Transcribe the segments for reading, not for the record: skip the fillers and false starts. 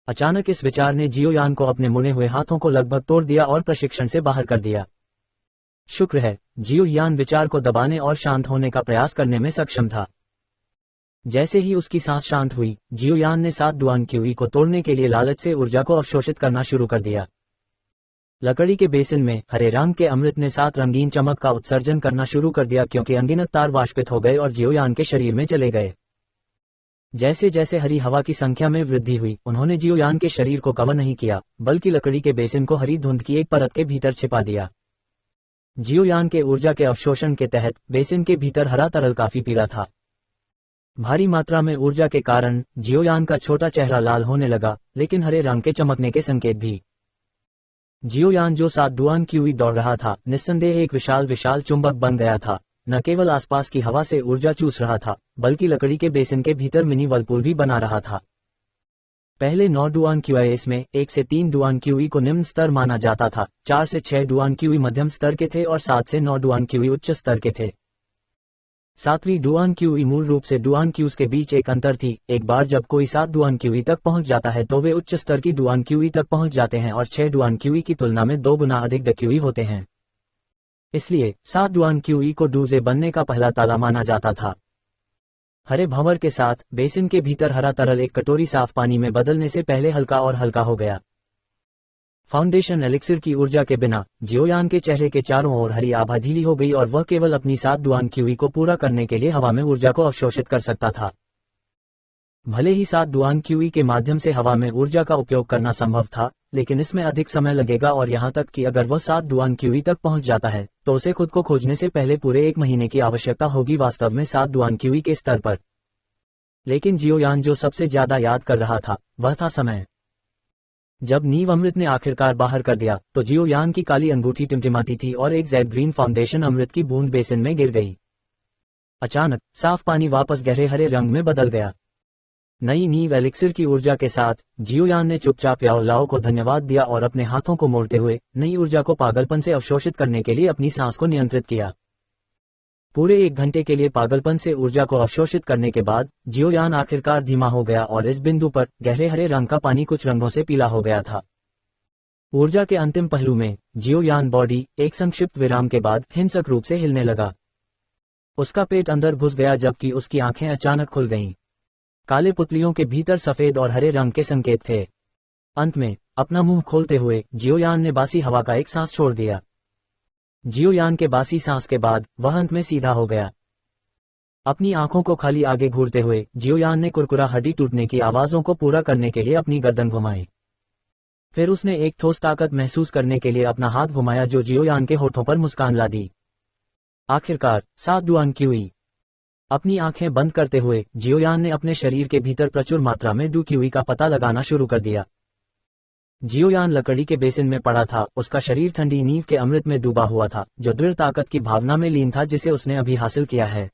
अचानक इस विचार ने जियोयान को अपने मुड़े हुए हाथों को लगभग तोड़ दिया और प्रशिक्षण से बाहर कर दिया। शुक्र है, जियोयान विचार को दबाने और शांत होने का प्रयास करने में सक्षम था। जैसे ही उसकी सांस शांत हुई, जियोयान ने 7 डुआन क्यूई को तोड़ने के लिए लालच से ऊर्जा को अवशोषित करना शुरू कर दिया। लकड़ी के बेसिन में हरे रंग के अमृत ने 7 रंगीन चमक का उत्सर्जन करना शुरू कर दिया क्योंकि अनगिनत तार वाष्पित हो गए और जियोयान के शरीर में चले गए। जैसे जैसे हरी हवा की संख्या में वृद्धि हुई, उन्होंने जियोयान के शरीर को कवर नहीं किया, बल्कि लकड़ी के बेसिन को हरी धुंध की एक परत के भीतर छिपा दिया। जियोयान के ऊर्जा के अवशोषण के तहत बेसिन के भीतर हरा तरल काफी पीला था। भारी मात्रा में ऊर्जा के कारण जियोयान का छोटा चेहरा लाल होने लगा, लेकिन हरे रंग के चमकने के संकेत भी। जियोयान जो 7 डुआन क्यूई दौड़ रहा था, निस्संदेह एक विशाल चुंबक बन गया था। न केवल आसपास की हवा से ऊर्जा चूस रहा था, बल्कि लकड़ी के बेसिन के भीतर मिनी वर्लपूल भी बना रहा था। पहले 9 डुआन क्यूई में 1 से 3 डुआन क्यूई को निम्न स्तर माना जाता था, 4 से 6 डुआन क्यूई मध्यम स्तर के थे और 7 से 9 डुआन क्यूई उच्च स्तर के थे। 7वीं डुआन क्यूई मूल रूप से डुआन क्यूज के बीच एक अंतर थी। एक बार जब कोई 7 डुआन क्यूई तक पहुंच जाता है तो वे उच्च स्तर की डुआन क्यूई तक पहुंच जाते हैं और 6 डुआन क्यूई की तुलना में 2 गुना अधिक डक्यूई होते हैं। इसलिए 7 डुआन क्यूई को डूजे बनने का पहला ताला माना जाता था। हरे भंवर के साथ बेसिन के भीतर हरा तरल एक कटोरी साफ पानी में बदलने से पहले हल्का और हल्का हो गया। फाउंडेशन एलिक्सिर की ऊर्जा के बिना जियोयान के चेहरे के चारों ओर हरी आभा ढीली हो गई और वह केवल अपनी 7 डुआन क्यूई को पूरा करने के लिए हवा में ऊर्जा को अवशोषित कर सकता था। भले ही 7 डुआन क्यूई के माध्यम से हवा में ऊर्जा का उपयोग करना संभव था, लेकिन इसमें अधिक समय लगेगा और यहां तक कि अगर वह 7 डुआन क्यूई तक पहुंच जाता है तो उसे खुद को खोजने से पहले पूरे 1 महीने की आवश्यकता होगी वास्तव में 7 डुआन क्यूई के स्तर पर। लेकिन जियोयान जो सबसे ज्यादा याद कर रहा था वह था समय। जब नीव अमृत ने आखिरकार बाहर कर दिया तो जियोयान की काली अंगूठी टिमटिमाती थी और एक जेड ग्रीन फाउंडेशन अमृत की बूंद बेसिन में गिर गई। अचानक साफ पानी वापस गहरे हरे रंग में बदल गया। नई नीव एलिक्सिर की ऊर्जा के साथ जियोयान ने चुपचाप याओ लाओ को धन्यवाद दिया और अपने हाथों को मोड़ते हुए नई ऊर्जा को पागलपन से अवशोषित करने के लिए अपनी सांस को नियंत्रित किया। पूरे 1 घंटे के लिए पागलपन से ऊर्जा को अवशोषित करने के बाद जियोयान आखिरकार धीमा हो गया और इस बिंदु पर गहरे हरे रंग का पानी कुछ रंगों से पीला हो गया था। ऊर्जा के अंतिम पहलू में जियोयान बॉडी एक संक्षिप्त विराम के बाद हिंसक रूप से हिलने लगा। उसका पेट अंदर घुस गया जबकि उसकी आंखें अचानक खुल गईं। काले पुतलियों के भीतर सफेद और हरे रंग के संकेत थे। अंत में अपना मुंह खोलते हुए जियोयान ने बासी हवा का एक सांस छोड़ दिया। जियोयान के बासी सांस के बाद वह अंत में सीधा हो गया। अपनी आंखों को खाली आगे घूरते हुए जियोयान ने कुरकुरा हड्डी टूटने की आवाजों को पूरा करने के लिए अपनी गर्दन घुमाई। फिर उसने एक ठोस ताकत महसूस करने के लिए अपना हाथ घुमाया जो जियोयान के होठों पर मुस्कान ला दी। आखिरकार 7 डुआन क्यूई। अपनी आंखें बंद करते हुए जियोयान ने अपने शरीर के भीतर प्रचुर मात्रा में डू क्यूई का पता लगाना शुरू कर दिया। जियोयान लकड़ी के बेसिन में पड़ा था, उसका शरीर ठंडी नींव के अमृत में डूबा हुआ था जो दृढ़ ताकत की भावना में लीन था जिसे उसने अभी हासिल किया है।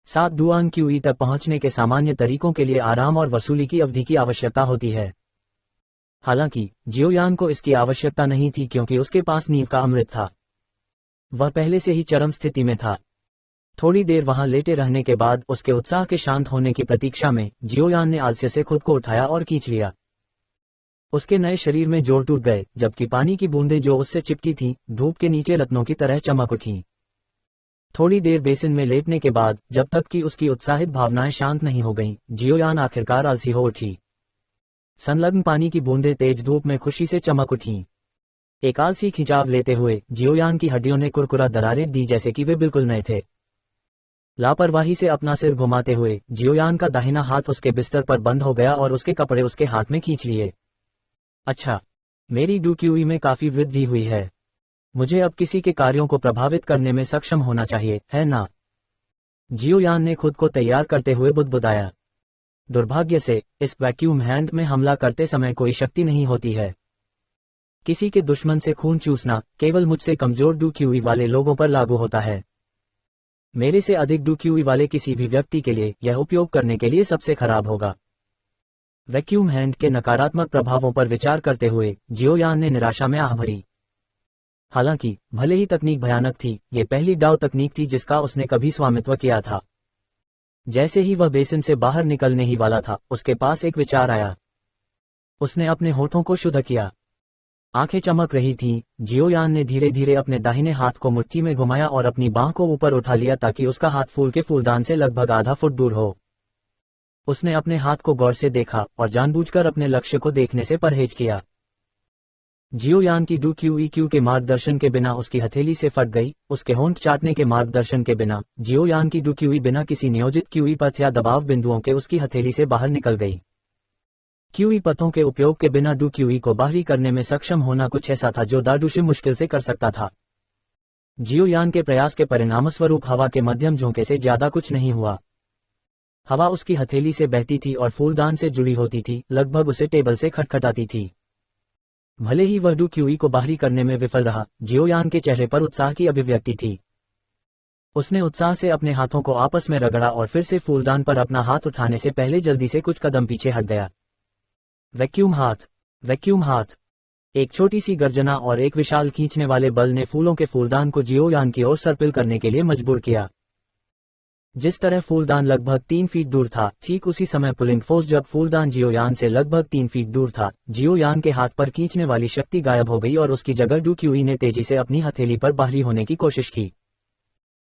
7 डुआन क्यूई तक पहुंचने के सामान्य तरीकों के लिए आराम और वसूली की अवधि की आवश्यकता होती है। हालांकि जियोयान को इसकी आवश्यकता नहीं थी क्योंकि उसके पास नींव का अमृत था। वह पहले से ही चरम स्थिति में था। थोड़ी देर वहां लेटे रहने के बाद उसके उत्साह के शांत होने की प्रतीक्षा में जियोयान ने आलस्य से खुद को उठाया और खींच लिया। उसके नए शरीर में जोर टूट गए जबकि पानी की बूंदें जो उससे चिपकी थीं धूप के नीचे रत्नों की तरह चमक उठीं। थोड़ी देर बेसिन में लेटने के बाद जब तक कि उसकी उत्साहित भावनाएं शांत नहीं हो गईं, जियोयान आखिरकार आलसी हो उठी। संलग्न पानी की बूंदें तेज धूप में खुशी से चमक उठीं। एक आलसी खिंचाव लेते हुए जियोयान की हड्डियों ने कुरकुरा दरारें दी जैसे कि वे बिल्कुल नए थे। लापरवाही से अपना सिर घुमाते हुए जियोयान का दाहिना हाथ उसके बिस्तर पर बंद हो गया और उसके कपड़े उसके हाथ में खींच लिए। अच्छा, मेरी डू क्यूई में काफी वृद्धि हुई है। मुझे अब किसी के कार्यों को प्रभावित करने में सक्षम होना चाहिए, है ना? जियोयान ने खुद को तैयार करते हुए बुदबुदाया। दुर्भाग्य से इस वैक्यूम हैंड में हमला करते समय कोई शक्ति नहीं होती है। किसी के दुश्मन से खून चूसना केवल मुझसे कमजोर डू क्यूई वाले लोगों पर लागू होता है। मेरे से अधिक डू क्यूई वाले किसी भी व्यक्ति के लिए यह उपयोग करने के लिए सबसे खराब होगा। वैक्यूम हैंड के नकारात्मक प्रभावों पर विचार करते हुए जियोयान ने निराशा में आह भरी। हालांकि भले ही तकनीक भयानक थी, ये पहली डाउ तकनीक थी जिसका उसने कभी स्वामित्व किया था। जैसे ही वह बेसिन से बाहर निकलने ही वाला था, उसके पास एक विचार आया। उसने अपने होठों को शुद्ध किया। आंखें चमक रही थीं। जियोयान ने धीरे धीरे अपने दाहिने हाथ को मुट्ठी में घुमाया और अपनी बांह को ऊपर उठा लिया ताकि उसका हाथ फूल के फूलदान से लगभग आधा फुट दूर हो। उसने अपने हाथ को गौर से देखा और जानबूझकर अपने लक्ष्य को देखने से परहेज किया। जियोयान की डू के मार्गदर्शन के बिना उसकी हथेली से फट गई। उसके होंठ चाटने के मार्गदर्शन के बिना जियोयान की डू बिना किसी नियोजित क्यूई पथ या दबाव बिंदुओं के उसकी हथेली से बाहर निकल गई। क्यूई पथों के उपयोग के बिना डू को बाहरी करने में सक्षम होना कुछ ऐसा था जो दाडूशे मुश्किल से कर सकता था। जियोयान के प्रयास के परिणामस्वरूप हवा के मध्यम झोंके से ज्यादा कुछ नहीं हुआ। हवा उसकी हथेली से बहती थी और फूलदान से जुड़ी होती थी, लगभग उसे टेबल से खटखटाती थी। भले ही वह डू को बाहरी करने में विफल रहा, जियोयान के चेहरे पर उत्साह की अभिव्यक्ति थी। उसने उत्साह से अपने हाथों को आपस में रगड़ा और फिर से फूलदान पर अपना हाथ उठाने से पहले जल्दी से कुछ कदम पीछे हट गया। वैक्यूम हाथ। एक छोटी सी गर्जना और एक विशाल खींचने वाले बल ने फूलों के फूलदान को जियोयान की ओर सर्पिल करने के लिए मजबूर किया। जिस तरह फूलदान लगभग 3 फीट दूर था, ठीक उसी समय पुलिंग फोर्स जब फूलदान जियोयान से लगभग 3 फीट दूर था, जियोयान के हाथ पर खींचने वाली शक्ति गायब हो गई और उसकी जगह डू ने तेजी से अपनी हथेली पर बाहरी होने की कोशिश की।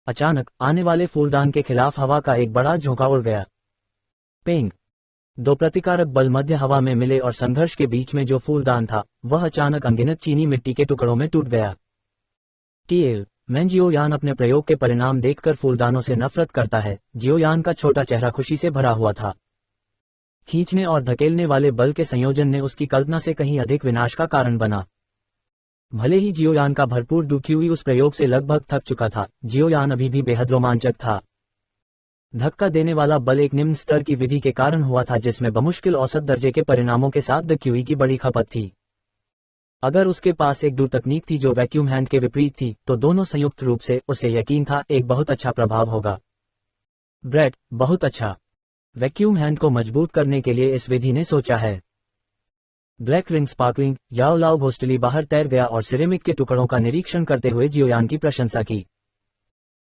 अचानक आने वाले फूलदान के खिलाफ हवा का एक बड़ा झोंका उड़ गया। पेंग। 2 प्रतिकारक बल मध्य हवा में मिले और संघर्ष के बीच में जो फूलदान था, वह अचानक अनगिनत चीनी मिट्टी के टुकड़ों में टूट गया। जियोयान अपने प्रयोग के परिणाम देखकर फूलदानों से नफरत करता है। जियोयान का छोटा चेहरा खुशी से भरा हुआ था। खींचने और धकेलने वाले बल के संयोजन ने उसकी कल्पना से कहीं अधिक विनाश का कारण बना। भले ही जियोयान का भरपूर डू उस प्रयोग से लगभग थक चुका था, जियोयान अभी भी बेहद रोमांचक था। धक्का देने वाला बल एक निम्न स्तर की विधि के कारण हुआ था जिसमें बमुश्किल औसत दर्जे के परिणामों के साथ द की बड़ी खपत थी। अगर उसके पास एक डू तकनीक थी जो वैक्यूम हैंड के विपरीत थी, तो दोनों संयुक्त रूप से उसे यकीन था एक बहुत अच्छा प्रभाव होगा। ब्रेट, बहुत अच्छा। वैक्यूम हैंड को मजबूत करने के लिए इस विधि ने सोचा है। ब्लैक रिंग स्पार्कलिंग, याओ लाओ घोस्टली बाहर तैर गया और सिरेमिक के टुकड़ों का निरीक्षण करते हुए जियोयान की प्रशंसा की।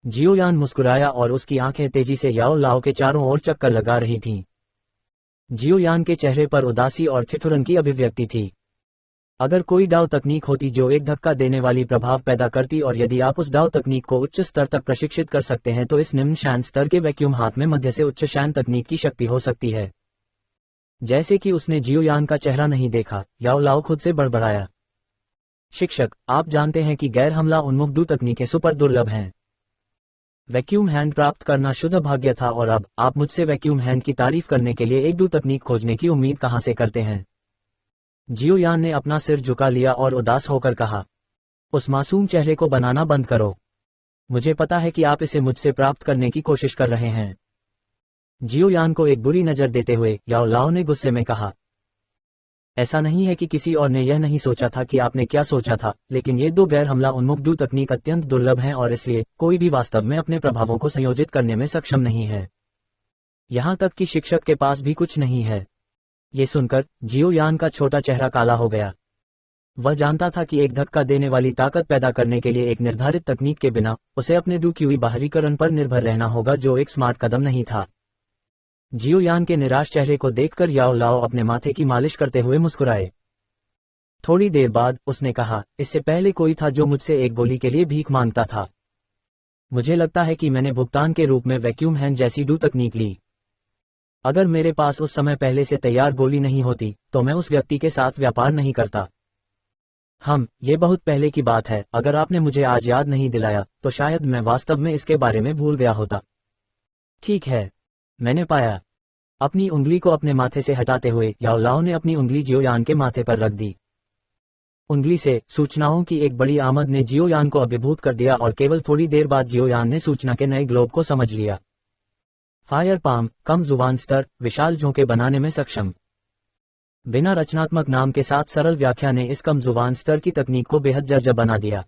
जियोयान मुस्कुराया और उसकी आंखें तेजी से याओ लाओ के चारों ओर चक्कर लगा रही थीं। जियोयान के चेहरे पर उदासी और ठिठुरन की अभिव्यक्ति थी। अगर कोई डाउ तकनीक होती जो एक धक्का देने वाली प्रभाव पैदा करती और यदि आप उस डाउ तकनीक को उच्च स्तर तक प्रशिक्षित कर सकते हैं तो इस निम्न शैन स्तर के वैक्यूम हाथ में मध्य से उच्च शैन तकनीक की शक्ति हो सकती है। जैसे कि उसने जियोयान का चेहरा नहीं देखा, याओ लाओ खुद से बड़बड़ाया। शिक्षक, आप जानते हैं कि गैर हमला उन्मुख डू तकनीकें सुपर दुर्लभ हैं। वैक्यूम हैंड प्राप्त करना शुद्ध भाग्य था और अब आप मुझसे वैक्यूम हैंड की तारीफ करने के लिए एक डू तकनीक खोजने की उम्मीद कहां से करते हैं? जियोयान ने अपना सिर झुका लिया और उदास होकर कहा, उस मासूम चेहरे को बनाना बंद करो। मुझे पता है कि आप इसे मुझसे प्राप्त करने की कोशिश कर रहे हैं। जियोयान को एक बुरी नजर देते हुए याओ लाओ ने गुस्से में कहा, ऐसा नहीं है कि किसी और ने यह नहीं सोचा था कि आपने क्या सोचा था, लेकिन ये 2 गैर हमला उन्मुख डू तकनीक अत्यंत दुर्लभ हैं और इसलिए कोई भी वास्तव में अपने प्रभावों को संयोजित करने में सक्षम नहीं है। यहां तक कि शिक्षक के पास भी कुछ नहीं है। ये सुनकर जियोयान का छोटा चेहरा काला हो गया। वह जानता था कि एक धक्का देने वाली ताकत पैदा करने के लिए एक निर्धारित तकनीक के बिना उसे अपने डू बाहरीकरण पर निर्भर रहना होगा, जो एक स्मार्ट कदम नहीं था। जियोयान के निराश चेहरे को देखकर याओ लाओ अपने माथे की मालिश करते हुए मुस्कुराए। थोड़ी देर बाद उसने कहा, इससे पहले कोई था जो मुझसे एक गोली के लिए भीख मांगता था। मुझे लगता है कि मैंने भुगतान के रूप में वैक्यूम हैंड जैसी डू तकनीक ली। अगर मेरे पास उस समय पहले से तैयार गोली नहीं होती तो मैं उस व्यक्ति के साथ व्यापार नहीं करता। ये बहुत पहले की बात है। अगर आपने मुझे आज याद नहीं दिलाया तो शायद मैं वास्तव में इसके बारे में भूल गया होता। ठीक है, मैंने पाया। अपनी उंगली को अपने माथे से हटाते हुए याओ लाओ ने अपनी उंगली जियोयान के माथे पर रख दी। उंगली से सूचनाओं की एक बड़ी आमद ने जियोयान को अभिभूत कर दिया और केवल थोड़ी देर बाद जियोयान ने सूचना के नए ग्लोब को समझ लिया। फायर पाम, कम जुबान स्तर, विशाल झोंके बनाने में सक्षम। बिना रचनात्मक नाम के साथ सरल व्याख्या ने इस कम जुबान स्तर की तकनीक को बेहद जर्जर बना दिया।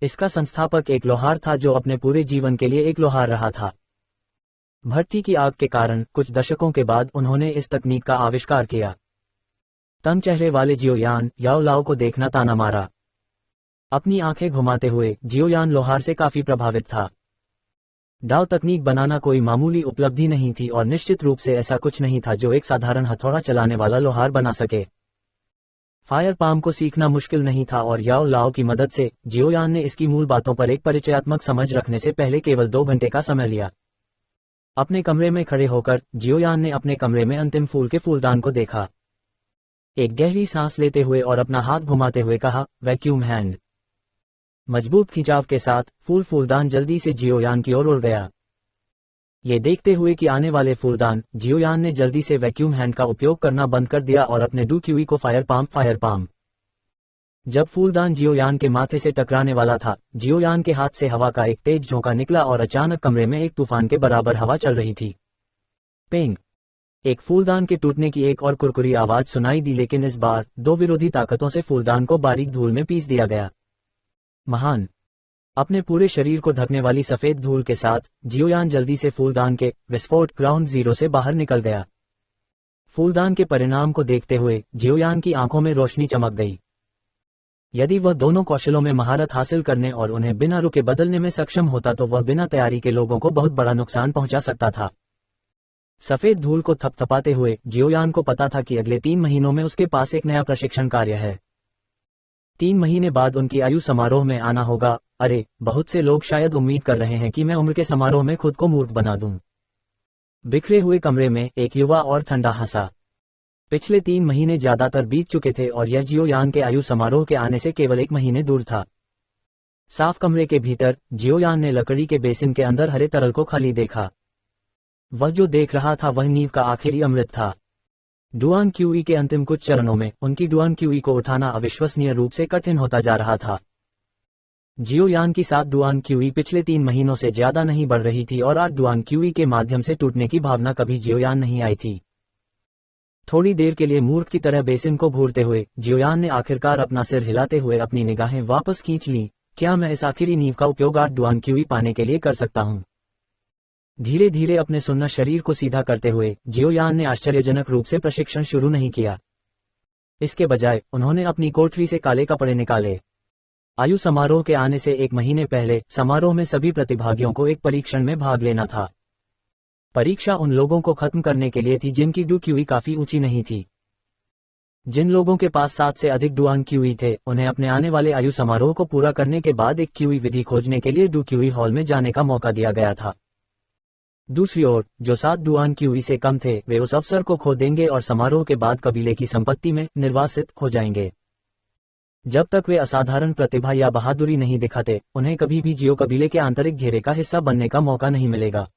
इसका संस्थापक एक लोहार था जो अपने पूरे जीवन के लिए एक लोहार रहा था। भट्टी की आग के कारण कुछ दशकों के बाद उन्होंने इस तकनीक का आविष्कार किया। तंग चेहरे वाले जियोयान याओ लाओ को देखना ताना मारा। अपनी आंखें घुमाते हुए जियोयान लोहार से काफी प्रभावित था। दाव तकनीक बनाना कोई मामूली उपलब्धि नहीं थी और निश्चित रूप से ऐसा कुछ नहीं था जो एक साधारण हथौड़ा चलाने वाला लोहार बना सके। फायर पाम को सीखना मुश्किल नहीं था और याओ लाओ की मदद से जियोयान ने इसकी मूल बातों पर एक परिचयात्मक समझ रखने से पहले केवल 2 घंटे का समय लिया। अपने कमरे में खड़े होकर जियोयान ने अपने कमरे में अंतिम फूल के फूलदान को देखा। एक गहरी सांस लेते हुए और अपना हाथ घुमाते हुए कहा, वैक्यूम हैंड। मजबूत खिंचाव के साथ फूलदान जल्दी से जियोयान की ओर उड़ गया। ये देखते हुए कि आने वाले फूलदान, जियोयान ने जल्दी से वैक्यूम हैंड का उपयोग करना बंद कर दिया और अपने डू क्यूई को फायर पाम। जब फूलदान जियोयान के माथे से टकराने वाला था, जियोयान के हाथ से हवा का एक तेज झोंका निकला और अचानक कमरे में एक तूफान के बराबर हवा चल रही थी। पेंग! एक फूलदान के टूटने की एक और कुरकुरी आवाज सुनाई दी, लेकिन इस बार 2 विरोधी ताकतों से फूलदान को बारीक धूल में पीस दिया गया। महान! अपने पूरे शरीर को ढकने वाली सफेद धूल के साथ जियोयान जल्दी से फूलदान के विस्फोट ग्राउंड जीरो से बाहर निकल गया। फूलदान के परिणाम को देखते हुए जियोयान की आंखों में रोशनी चमक गई। यदि वह दोनों कौशलों में महारत हासिल करने और उन्हें बिना रुके बदलने में सक्षम होता तो वह बिना तैयारी के लोगों को बहुत बड़ा नुकसान पहुंचा सकता था। सफेद धूल को थपथपाते हुए जियोयान को पता था कि अगले 3 महीनों में उसके पास एक नया प्रशिक्षण कार्य है। 3 महीने बाद उनकी आयु समारोह में आना होगा। अरे, बहुत से लोग शायद उम्मीद कर रहे हैं कि मैं उम्र के समारोह में खुद को मूर्ख बना दूं। बिखरे हुए कमरे में एक युवा और ठंडा हंसा। पिछले 3 महीने ज्यादातर बीत चुके थे और यह जियोयान के आयु समारोह के आने से केवल 1 महीने दूर था। साफ कमरे के भीतर जियोयान ने लकड़ी के बेसिन के अंदर हरे तरल को खाली देखा। वह जो देख रहा था वह नींव का आखिरी अमृत था। डुआन क्यूई के अंतिम कुछ चरणों में उनकी डुआन क्यूई को उठाना अविश्वसनीय रूप से कठिन होता जा रहा था। जियोयान की 7 डुआन क्यूई पिछले 3 महीनों से ज्यादा नहीं बढ़ रही थी और 8 डुआन क्यूई के माध्यम से टूटने की भावना कभी जियोयान नहीं आई थी। थोड़ी देर के लिए मूर्ख की तरह बेसिन को घूरते हुए जियोयान ने आखिरकार अपना सिर हिलाते हुए अपनी निगाहें वापस खींच लीं। क्या मैं इस आखिरी नींव का उपयोग 8 डुआन क्यूई पाने के लिए कर सकता हूं? धीरे धीरे अपने सुन्ना शरीर को सीधा करते हुए जियोयान ने आश्चर्यजनक रूप से प्रशिक्षण शुरू नहीं किया। इसके बजाय उन्होंने अपनी कोठरी से काले कपड़े निकाले। आयु समारोह के आने से 1 महीने पहले समारोह में सभी प्रतिभागियों को एक परीक्षण में भाग लेना था। परीक्षा उन लोगों को खत्म करने के लिए थी जिनकी डू क्यूई काफी ऊंची नहीं थी। जिन लोगों के पास 7 से अधिक डुआन क्यूई थे, उन्हें अपने आने वाले आयु समारोह को पूरा करने के बाद एक क्यूई विधि खोजने के लिए डू क्यूई हॉल में जाने का मौका दिया गया था। दूसरी ओर, जो 7 डुआन क्यूई से कम थे, वे उस अवसर को खो देंगे और समारोह के बाद कबीले की संपत्ति में निर्वासित हो जाएंगे। जब तक वे असाधारण प्रतिभा या बहादुरी नहीं दिखाते, उन्हें कभी भी जियो कबीले के आंतरिक घेरे का हिस्सा बनने का मौका नहीं मिलेगा।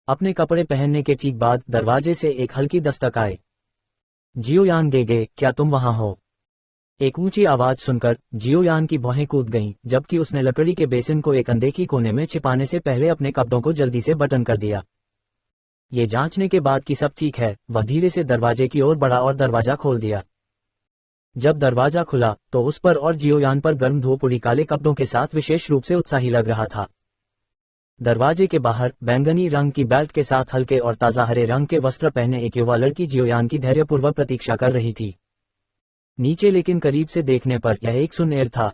अपने कपड़े पहनने के ठीक बाद दरवाजे से एक हल्की दस्तक आए। जियोयान गेगे, क्या तुम वहां हो? एक ऊंची आवाज सुनकर जियोयान की भौहें कूद गईं, जबकि उसने लकड़ी के बेसिन को एक अनदेखी कोने में छिपाने से पहले अपने कपड़ों को जल्दी से बटन कर दिया। ये जांचने के बाद कि सब ठीक है, वह धीरे से दरवाजे की ओर बढ़ा और दरवाजा खोल दिया। जब दरवाजा खुला तो उस पर और जियोयान पर गर्म धूप उड़ी काले कपड़ों के साथ विशेष रूप से उत्साही लग रहा था। दरवाजे के बाहर बैंगनी रंग की बेल्ट के साथ हल्के और ताजा हरे रंग के वस्त्र पहने एक युवा लड़की जियोयान की धैर्यपूर्वक प्रतीक्षा कर रही थी। नीचे लेकिन करीब से देखने पर यह एक सुनेर था।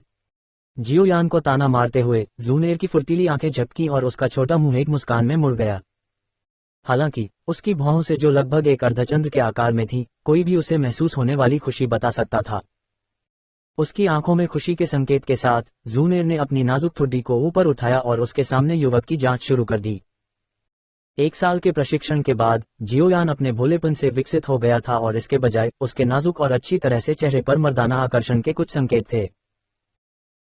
जियोयान को ताना मारते हुए जूनेर की फुर्तीली आंखें झपकी और उसका छोटा मुंह एक मुस्कान में मुड़ गया। हालांकि उसकी भौहों से जो लगभग एक अर्धचंद्र के आकार में थी, कोई भी उसे महसूस होने वाली खुशी बता सकता था। उसकी आंखों में खुशी के संकेत के साथ जूनेर ने अपनी नाजुक ठुड्डी को ऊपर उठाया और उसके सामने युवक की जांच शुरू कर दी। 1 साल के प्रशिक्षण के बाद जियोयान अपने भोलेपन से विकसित हो गया था और इसके बजाय उसके नाजुक और अच्छी तरह से चेहरे पर मर्दाना आकर्षण के कुछ संकेत थे।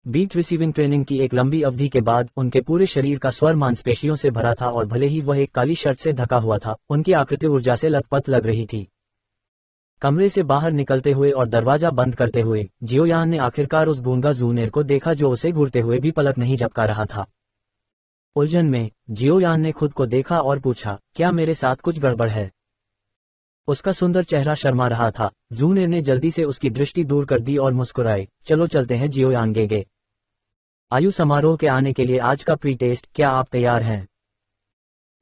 बीट रिसीविंग ट्रेनिंग की एक लंबी अवधि के बाद उनके पूरे शरीर का स्वर मांसपेशियों से भरा था और भले ही वह एक काली शर्ट से ढका हुआ था, उनकी आकृति ऊर्जा से लथपथ लग रही थी। कमरे से बाहर निकलते हुए और दरवाजा बंद करते हुए जियोयान ने आखिरकार उस गूंगा जूनेर को देखा जो उसे घूरते हुए भी पलक नहीं झपका रहा था। उलझन में जियोयान ने खुद को देखा और पूछा, क्या मेरे साथ कुछ गड़बड़ है? उसका सुंदर चेहरा शर्मा रहा था। जूनेर ने जल्दी से उसकी दृष्टि दूर कर दी और मुस्कुराए, चलो चलते हैं जियोयान गेगे। आयु समारोह के आने के लिए आज का प्री टेस्ट, क्या आप तैयार हैं?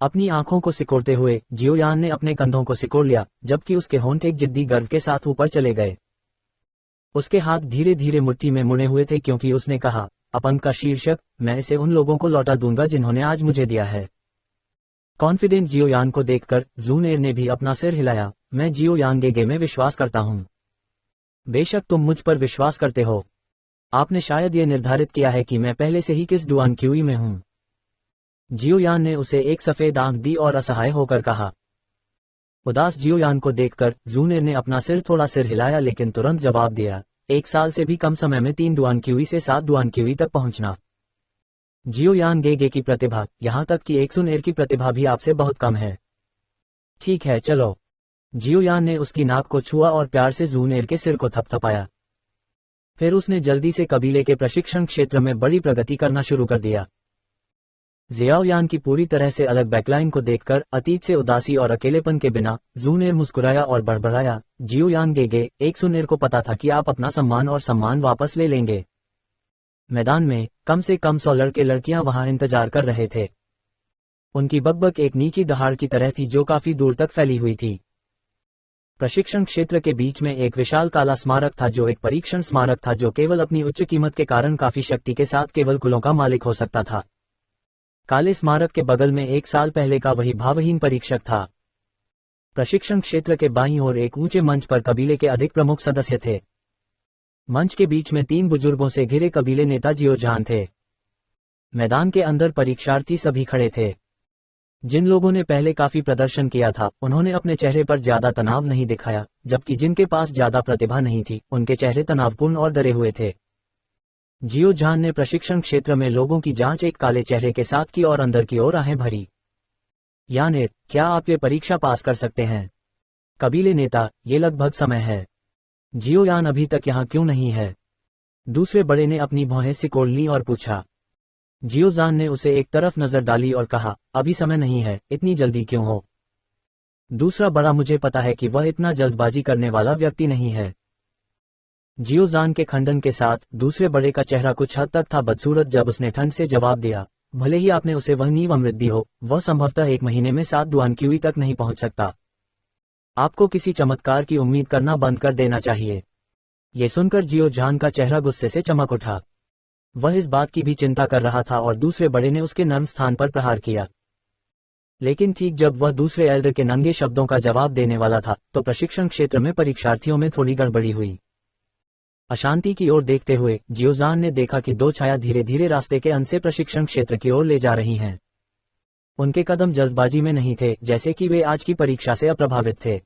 अपनी आंखों को सिकोड़ते हुए जियोयान ने अपने कंधों को सिकोड़ लिया, जबकि उसके होंठ एक जिद्दी गर्व के साथ ऊपर चले गए। उसके हाथ धीरे धीरे मुट्ठी में मुड़े हुए थे क्योंकि उसने कहा, अपंग का शीर्षक, मैं इसे उन लोगों को लौटा दूंगा जिन्होंने आज मुझे दिया है। कॉन्फिडेंट जियोयान को देखकर जूनेर ने भी अपना सिर हिलाया। मैं जियोयान गेगे में विश्वास करता हूँ। बेशक तुम मुझ पर विश्वास करते हो। आपने शायद ये निर्धारित किया है कि मैं पहले से ही किस डुआन क्यूई में हूँ। जियोयान ने उसे एक सफेद आंख दी और असहाय होकर कहा। उदास जियोयान को देखकर जूनेर ने अपना सिर थोड़ा सिर हिलाया लेकिन तुरंत जवाब दिया, 1 साल से भी कम समय में 3 डुआन क्यूई से 7 डुआन क्यूई तक पहुंचना। जियोयान गेगे की प्रतिभा, यहाँ तक कि एक सुनेर की प्रतिभा भी आपसे बहुत कम है। ठीक है चलो। जियोयान ने उसकी नाक को छुआ और प्यार से जूनेर के सिर को थपथपाया। फिर उसने जल्दी से कबीले के प्रशिक्षण क्षेत्र में बड़ी प्रगति करना शुरू कर दिया। जियाओयान की पूरी तरह से अलग बैकलाइन को देखकर अतीत से उदासी और अकेलेपन के बिना जूनेर मुस्कुराया और बड़बड़ाया, जियोयान गेगे, एक सुनेर को पता था कि आप अपना सम्मान और सम्मान वापस ले लेंगे। मैदान में कम से कम 100 लड़के लड़कियां वहां इंतजार कर रहे थे। उनकी बकबक एक नीची दहाड़ की तरह थी जो काफी दूर तक फैली हुई थी। प्रशिक्षण क्षेत्र के बीच में एक विशाल काला स्मारक था जो एक परीक्षण स्मारक था जो केवल अपनी उच्च कीमत के कारण काफी शक्ति के साथ केवल कुलों का मालिक हो सकता था। काले स्मारक के बगल में 1 साल पहले का वही भावहीन परीक्षक था। प्रशिक्षण क्षेत्र के बाईं ओर एक ऊंचे मंच पर कबीले के अधिक प्रमुख सदस्य थे। मंच के बीच में 3 बुजुर्गों से घिरे कबीले नेता जियोजान थे। मैदान के अंदर परीक्षार्थी सभी खड़े थे। जिन लोगों ने पहले काफी प्रदर्शन किया था उन्होंने अपने चेहरे पर ज्यादा तनाव नहीं दिखाया, जबकि जिनके पास ज्यादा प्रतिभा नहीं थी उनके चेहरे तनावपूर्ण और डरे हुए थे। जियोजान ने प्रशिक्षण क्षेत्र में लोगों की जांच एक काले चेहरे के साथ की और अंदर की ओर आहें भरी। यानेर, क्या आप ये परीक्षा पास कर सकते हैं? कबीले नेता, ये लगभग समय है। जियोयान अभी तक यहाँ क्यों नहीं है? दूसरे बड़े ने अपनी भौहें सिकोड़ ली और पूछा। जियोजान ने उसे एक तरफ नजर डाली और कहा, अभी समय नहीं है, इतनी जल्दी क्यों हो? दूसरा बड़ा, मुझे पता है कि वह इतना जल्दबाजी करने वाला व्यक्ति नहीं है। जियोजान के खंडन के साथ दूसरे बड़े का चेहरा कुछ हद तक था बदसूरत जब उसने ठंड से जवाब दिया, भले ही आपने उसे वह नींव अमृत दी हो, वह संभवतः 1 महीने में 7 डुआन क्यूई तक नहीं पहुंच सकता। आपको किसी चमत्कार की उम्मीद करना बंद कर देना चाहिए। ये सुनकर जियोजान का चेहरा गुस्से से चमक उठा। वह इस बात की भी चिंता कर रहा था और दूसरे बड़े ने उसके नर्म स्थान पर प्रहार किया। लेकिन ठीक जब वह दूसरे एल्डर के नंगे शब्दों का जवाब देने वाला था तो प्रशिक्षण क्षेत्र में परीक्षार्थियों में थोड़ी गड़बड़ी हुई। अशांति की ओर देखते हुए जियोजान ने देखा कि 2 छाया धीरे धीरे रास्ते के अंत से प्रशिक्षण क्षेत्र की ओर ले जा रही हैं। उनके कदम जल्दबाजी में नहीं थे, जैसे कि वे आज की परीक्षा से अप्रभावित थे।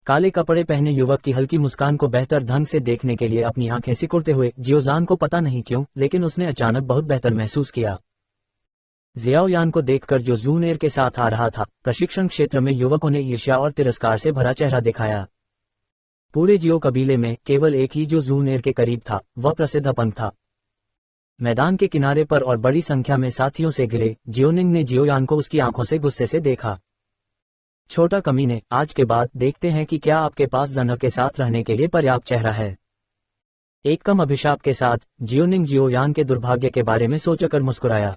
काले कपड़े पहने युवक की हल्की मुस्कान को बेहतर ढंग से देखने के लिए अपनी आंखें सिकुड़ते हुए जियोजान को पता नहीं क्यों, लेकिन उसने अचानक बहुत बेहतर महसूस किया। जियाओयान को देखकर जो जूनेर के साथ आ रहा था, प्रशिक्षण क्षेत्र में युवकों ने ईर्ष्या और तिरस्कार से भरा चेहरा दिखाया। पूरे जियो कबीले में केवल एक ही जो जूनेर के करीब था, वह प्रसिद्ध अपंग था। मैदान के किनारे पर और बड़ी संख्या में साथियों से घिरे जियोनिंग ने जियोयान को उसकी आंखों से गुस्से से देखा। छोटा कमीने, आज के बाद देखते हैं कि क्या आपके पास जनक के साथ रहने के लिए पर्याप्त चेहरा है। एक कम अभिशाप के साथ जियोनिंग जियोयान के दुर्भाग्य के बारे में सोचकर मुस्कुराया।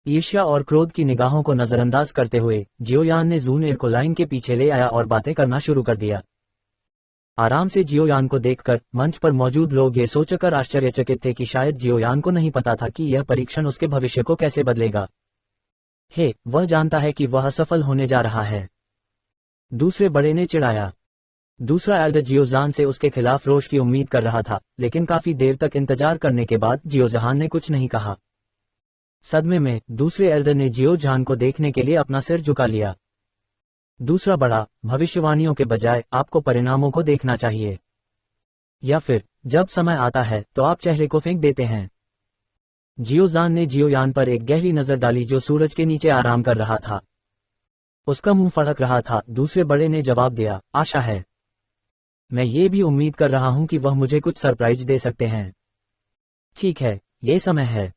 ईर्ष्या और क्रोध की निगाहों को नजरअंदाज करते हुए जियोयान ने जूनेर को लाइन के पीछे ले आया और बातें करना शुरू कर दिया। आराम से जियोयान को देखकर मंच पर मौजूद लोग ये सोचकर आश्चर्यचकित थे कि शायद जियोयान को नहीं पता था कि यह परीक्षण उसके भविष्य को कैसे बदलेगा। वह जानता है कि वह असफल होने जा रहा है। दूसरे बड़े ने चिढ़ाया। दूसरा एल्डर जियोजान से उसके खिलाफ रोष की उम्मीद कर रहा था, लेकिन काफी देर तक इंतजार करने के बाद जियोजान ने कुछ नहीं कहा। सदमे में दूसरे एल्डर ने जियोजान को देखने के लिए अपना सिर झुका लिया। दूसरा बड़ा, भविष्यवाणियों के बजाय आपको परिणामों को देखना चाहिए, या फिर जब समय आता है तो आप चेहरे को फेंक देते हैं। जियोजान ने जियोयान पर एक गहरी नजर डाली जो सूरज के नीचे आराम कर रहा था। उसका मुंह फड़क रहा था। दूसरे बड़े ने जवाब दिया, आशा है। मैं ये भी उम्मीद कर रहा हूं कि वह मुझे कुछ सरप्राइज दे सकते हैं। ठीक है, ये समय है।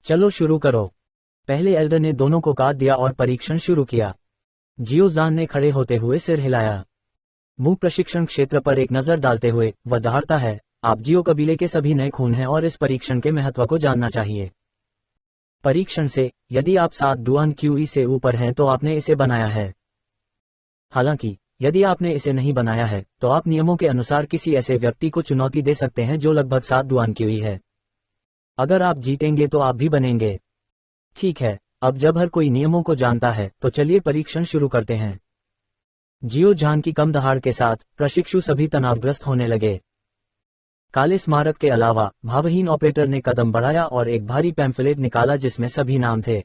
चलो शुरू करो। पहले एल्डर ने दोनों को काट दिया और परीक्षण शुरू किया। जियोजान ने खड़े होते हुए सिर हिलाया। मुंह प्रशिक्षण क्षेत्र पर एक नजर डालते हुए वह दहाड़ता है, आप जियो कबीले के सभी नए खून हैं और इस परीक्षण के महत्व को जानना चाहिए। परीक्षण से, यदि आप 7 डुआन क्यूई से ऊपर हैं तो आपने इसे बनाया है। हालांकि, यदि आपने इसे नहीं बनाया है, तो आप नियमों के अनुसार किसी ऐसे व्यक्ति को चुनौती दे सकते हैं जो लगभग 7 डुआन क्यूई है। अगर आप जीतेंगे तो आप भी बनेंगे। ठीक है, अब जब हर कोई नियमों को जानता है तो चलिए परीक्षण शुरू करते हैं। जियो जान की कम दहाड़ के साथ प्रशिक्षु सभी तनावग्रस्त होने लगे। काले स्मारक के अलावा भावहीन ऑपरेटर ने कदम बढ़ाया और एक भारी पैम्फलेट निकाला जिसमें सभी नाम थे।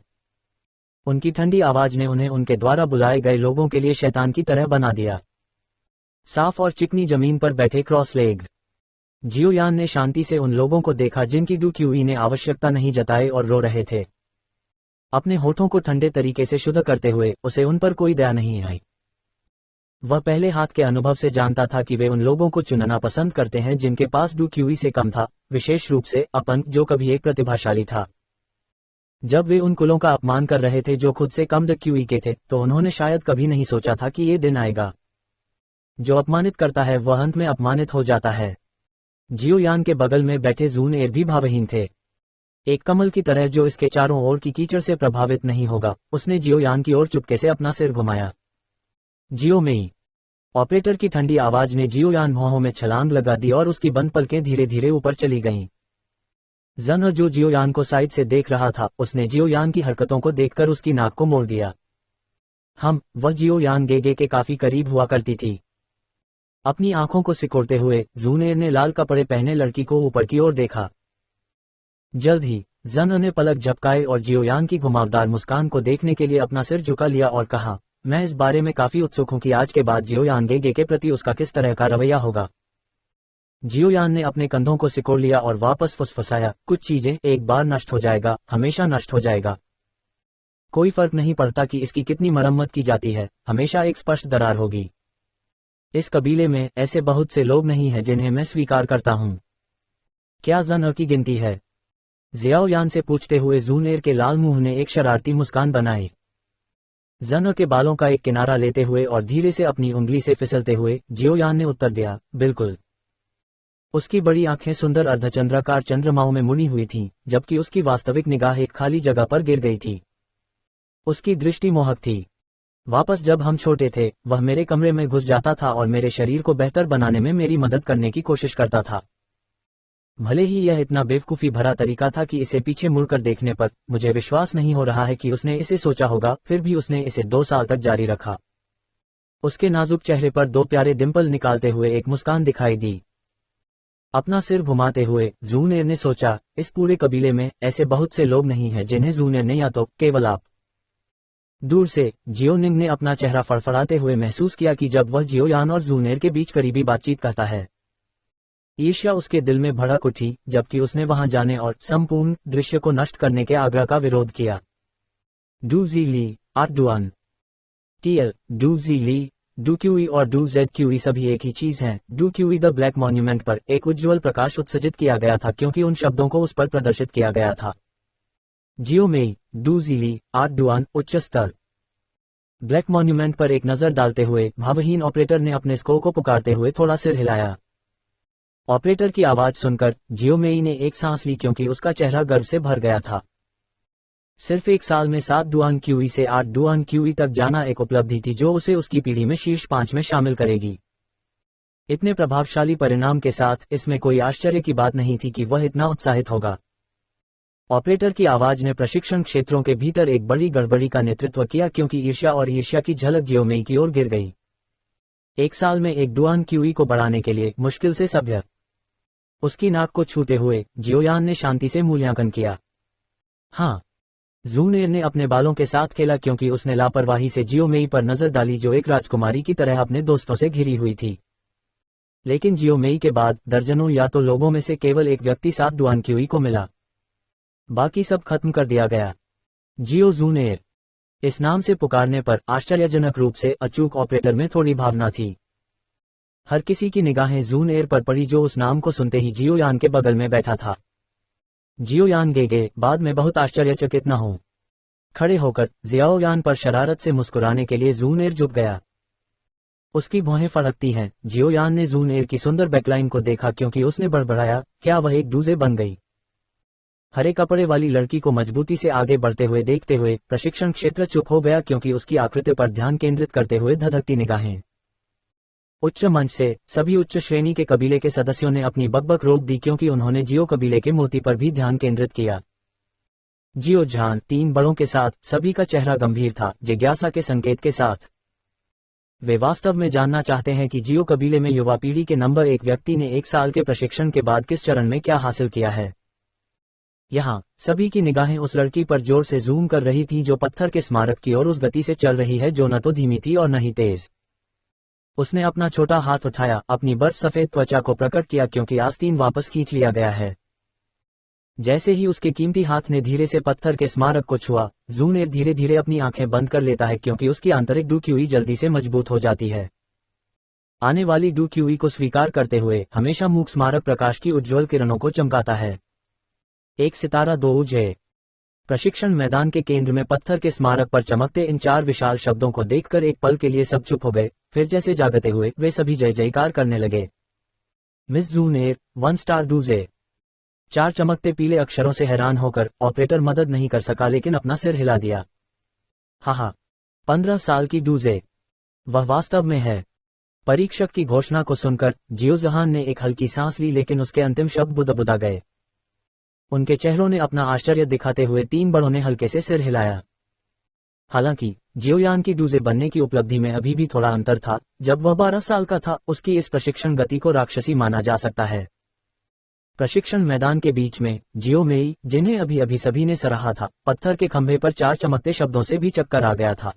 उनकी ठंडी आवाज ने उन्हें उनके द्वारा बुलाए गए लोगों के लिए शैतान की तरह बना दिया। साफ और चिकनी जमीन पर बैठे क्रॉस लेग जियोयान ने शांति से उन लोगों को देखा जिनकी डूक्यूई ने आवश्यकता नहीं जताई और रो रहे थे। अपने होठों को ठंडे तरीके से शुद्ध करते हुए उसे उन पर कोई दया नहीं आई। वह पहले हाथ के अनुभव से जानता था कि वे उन लोगों को चुनना पसंद करते हैं जिनके पास डूक्यूई से कम था, विशेष रूप से अपन जो कभी एक प्रतिभाशाली था। जब वे उन कुलों का अपमान कर रहे थे जो खुद से कम डूक्यूई के थे, तो उन्होंने शायद कभी नहीं सोचा था कि ये दिन आएगा। जो अपमानित करता है वह अंत में अपमानित हो जाता है। जियोयान के बगल में बैठे जून एर भी भावहीन थे। एक कमल की तरह जो इसके चारों ओर की कीचड़ से प्रभावित नहीं होगा, उसने जियोयान की ओर चुपके से अपना सिर घुमाया। जियो मेई। ऑपरेटर की ठंडी आवाज ने जियोयान भौहों में छलांग लगा दी और उसकी बंद पलकें धीरे धीरे ऊपर चली गईं। जन जो जियोयान को साइड से देख रहा था, उसने जियोयान की हरकतों को देखकर उसकी नाक को मोड़ दिया। वह जियोयान गेगे के काफी करीब हुआ करती थी। अपनी आंखों को सिकोड़ते हुए जूनेर ने लाल कपड़े पहने लड़की को ऊपर की ओर देखा। जल्द ही जन ने पलक झपकाए और जियोयान की घुमावदार मुस्कान को देखने के लिए अपना सिर झुका लिया और कहा, मैं इस बारे में काफी उत्सुक हूं कि आज के बाद जियोयान गेगे के प्रति उसका किस तरह का रवैया होगा। जियोयान ने अपने कंधों को सिकोड़ लिया और वापस फुसफुसाया, कुछ चीजें एक बार नष्ट हो जाएगा, हमेशा नष्ट हो जाएगा। कोई फर्क नहीं पड़ता कि इसकी कितनी मरम्मत की जाती है, हमेशा एक स्पष्ट दरार होगी। इस कबीले में ऐसे बहुत से लोग नहीं हैं जिन्हें मैं स्वीकार करता हूं। क्या जन की गिनती है? जियाओयान से पूछते हुए जूनेर के लाल मुंह ने एक शरारती मुस्कान बनाई। जन के बालों का एक किनारा लेते हुए और धीरे से अपनी उंगली से फिसलते हुए जियोयान ने उत्तर दिया, बिल्कुल। उसकी बड़ी आंखें सुंदर अर्धचंद्राकार चंद्रमाओं में मुनी हुई थीं, जबकि उसकी वास्तविक निगाह एक खाली जगह पर गिर गई थी। उसकी दृष्टि मोहक थी। वापस जब हम छोटे थे, वह मेरे कमरे में घुस जाता था और मेरे शरीर को बेहतर बनाने में मेरी मदद करने की कोशिश करता था। भले ही यह इतना बेवकूफ़ी भरा तरीका था कि इसे पीछे मुड़कर देखने पर मुझे विश्वास नहीं हो रहा है कि उसने इसे सोचा होगा, फिर भी उसने इसे 2 साल तक जारी रखा। उसके नाजुक चेहरे पर 2 प्यारे डिंपल निकालते हुए एक मुस्कान दिखाई दी। अपना सिर घुमाते हुए जूनेर ने सोचा, इस पूरे कबीले में ऐसे बहुत से लोग नहीं हैं जिन्हें जूनेर ने या तो केवल आप। दूर से जियोनिंग ने अपना चेहरा फड़फड़ाते हुए महसूस किया कि जब वह जियोयान और जूनेर के बीच करीबी बातचीत करता है, ईर्ष्या उसके दिल में भड़क उठी, जबकि उसने वहां जाने और संपूर्ण दृश्य को नष्ट करने के आग्रह का विरोध किया। डू जी ली, आर्डुआन, टीएल, डू जी ली, डूक्यूई और डू जेडक्यूई सभी एक ही चीज हैं। डूक्यूई द ब्लैक मॉन्यूमेंट पर एक उज्ज्वल प्रकाश उत्सर्जित किया गया था क्योंकि उन शब्दों को उस पर प्रदर्शित किया गया था। जियो मेई, डू जी ली, आर्डुआन, उच्च स्तर। ब्लैक मॉन्यूमेंट पर एक नजर डालते हुए भावहीन ऑपरेटर ने अपने स्को को पुकारते हुए थोड़ा सिर हिलाया। ऑपरेटर की आवाज सुनकर जियोमेई ने एक सांस ली क्योंकि उसका चेहरा गर्व से भर गया था। सिर्फ 1 साल में 7 डुआन क्यूई से 8 डुआन क्यूई तक जाना एक उपलब्धि थी जो उसे उसकी पीढ़ी में शीर्ष 5 में शामिल करेगी। इतने प्रभावशाली परिणाम के साथ इसमें कोई आश्चर्य की बात नहीं थी कि वह इतना उत्साहित होगा। ऑपरेटर की आवाज ने प्रशिक्षण क्षेत्रों के भीतर एक बड़ी गड़बड़ी का नेतृत्व किया क्योंकि ईर्ष्या की झलक जियोमेई की ओर गिर गई। 1 साल में 1 डुआन क्यूई को बढ़ाने के लिए मुश्किल से सभ्य। उसकी नाक को छूते हुए जियोयान ने शांति से मूल्यांकन किया। हाँ, जूनेर ने अपने बालों के साथ खेला क्योंकि उसने लापरवाही से जियोमेई पर नजर डाली जो एक राजकुमारी की तरह अपने दोस्तों से घिरी हुई थी। लेकिन जियोमेई के बाद दर्जनों या तो लोगों में से केवल एक व्यक्ति 7 डुआन क्यूई को मिला। बाकी सब खत्म कर दिया गया। जियो जूनेर, इस नाम से पुकारने पर आश्चर्यजनक रूप से अचूक ऑपरेटर में थोड़ी भावना थी। हर किसी की निगाहें जूनेर पर पड़ी जो उस नाम को सुनते ही जियोयान के बगल में बैठा था। जियोयान गेगे, बाद में बहुत आश्चर्यचकित न हो। खड़े होकर जियाओयान पर शरारत से मुस्कुराने के लिए जूनेर झुक गया। उसकी भौहें फड़कती हैं। जियोयान ने जूनेर की सुंदर बैकलाइन को देखा क्योंकि उसने बड़बड़ाया, क्या वह एक डूजे बन गई। हरे कपड़े वाली लड़की को मजबूती से आगे बढ़ते हुए देखते हुए प्रशिक्षण क्षेत्र चुप हो गया क्योंकि उसकी आकृति पर ध्यान केंद्रित करते हुए धधकती निगाहें उच्च मंच से सभी उच्च श्रेणी के कबीले के सदस्यों ने अपनी बकबक रोक दी क्योंकि उन्होंने जियो कबीले के मोती पर भी ध्यान केंद्रित किया। जियो जान 3 बड़ों के साथ सभी का चेहरा गंभीर था, जिज्ञासा के संकेत के साथ। वे वास्तव में जानना चाहते हैं कि जियो कबीले में युवा पीढ़ी के नंबर 1 व्यक्ति ने 1 साल के प्रशिक्षण के बाद किस चरण में क्या हासिल किया है। यहाँ सभी की निगाहें उस लड़की पर जोर से जूम कर रही थीं जो पत्थर के स्मारक की ओर उस गति से चल रही है जो न तो धीमी थी और न ही तेज। उसने अपना छोटा हाथ उठाया, अपनी बर्फ सफेद त्वचा को प्रकट किया क्योंकि आस्तीन वापस खींच लिया गया है। जैसे ही उसके कीमती हाथ ने धीरे से पत्थर के स्मारक को छुआ, ज़ूनेर धीरे धीरे अपनी आंखें बंद कर लेता है क्योंकि उसकी आंतरिक डूक्यूई जल्दी से मजबूत हो जाती है। आने वाली डूक्यूई को स्वीकार करते हुए हमेशा मूक स्मारक प्रकाश की उज्ज्वल किरणों को चमकाता है। एक सितारा 2 उजे। प्रशिक्षण मैदान के केंद्र में पत्थर के स्मारक पर चमकते इन 4 विशाल शब्दों को देखकर एक पल के लिए सब चुप हो गए, फिर जैसे जागते हुए वे सभी जय जयकार करने लगे। Miss ज़ूनेर 1 star डूजे। 4 चमकते पीले अक्षरों से हैरान होकर ऑपरेटर मदद नहीं कर सका लेकिन अपना सिर हिला दिया। हाहा, 15 साल की डूजे। वह वास्तव में है। परीक्षक की घोषणा को सुनकर जियो जहान ने एक हल्की सांस ली लेकिन उसके अंतिम शब्द बुदबुदा गए। उनके चेहरों ने अपना आश्चर्य दिखाते हुए 3 बड़ों ने हल्के से सिर हिलाया। हालांकि जियोयान की डूजे बनने की उपलब्धि में अभी भी थोड़ा अंतर था। जब वह 12 साल का था उसकी इस प्रशिक्षण गति को राक्षसी माना जा सकता है। प्रशिक्षण मैदान के बीच में जियो मेई, जिन्हें अभी अभी सभी ने सराहा था, पत्थर के खंभे पर 4 चमकते शब्दों से भी चक्कर आ गया था।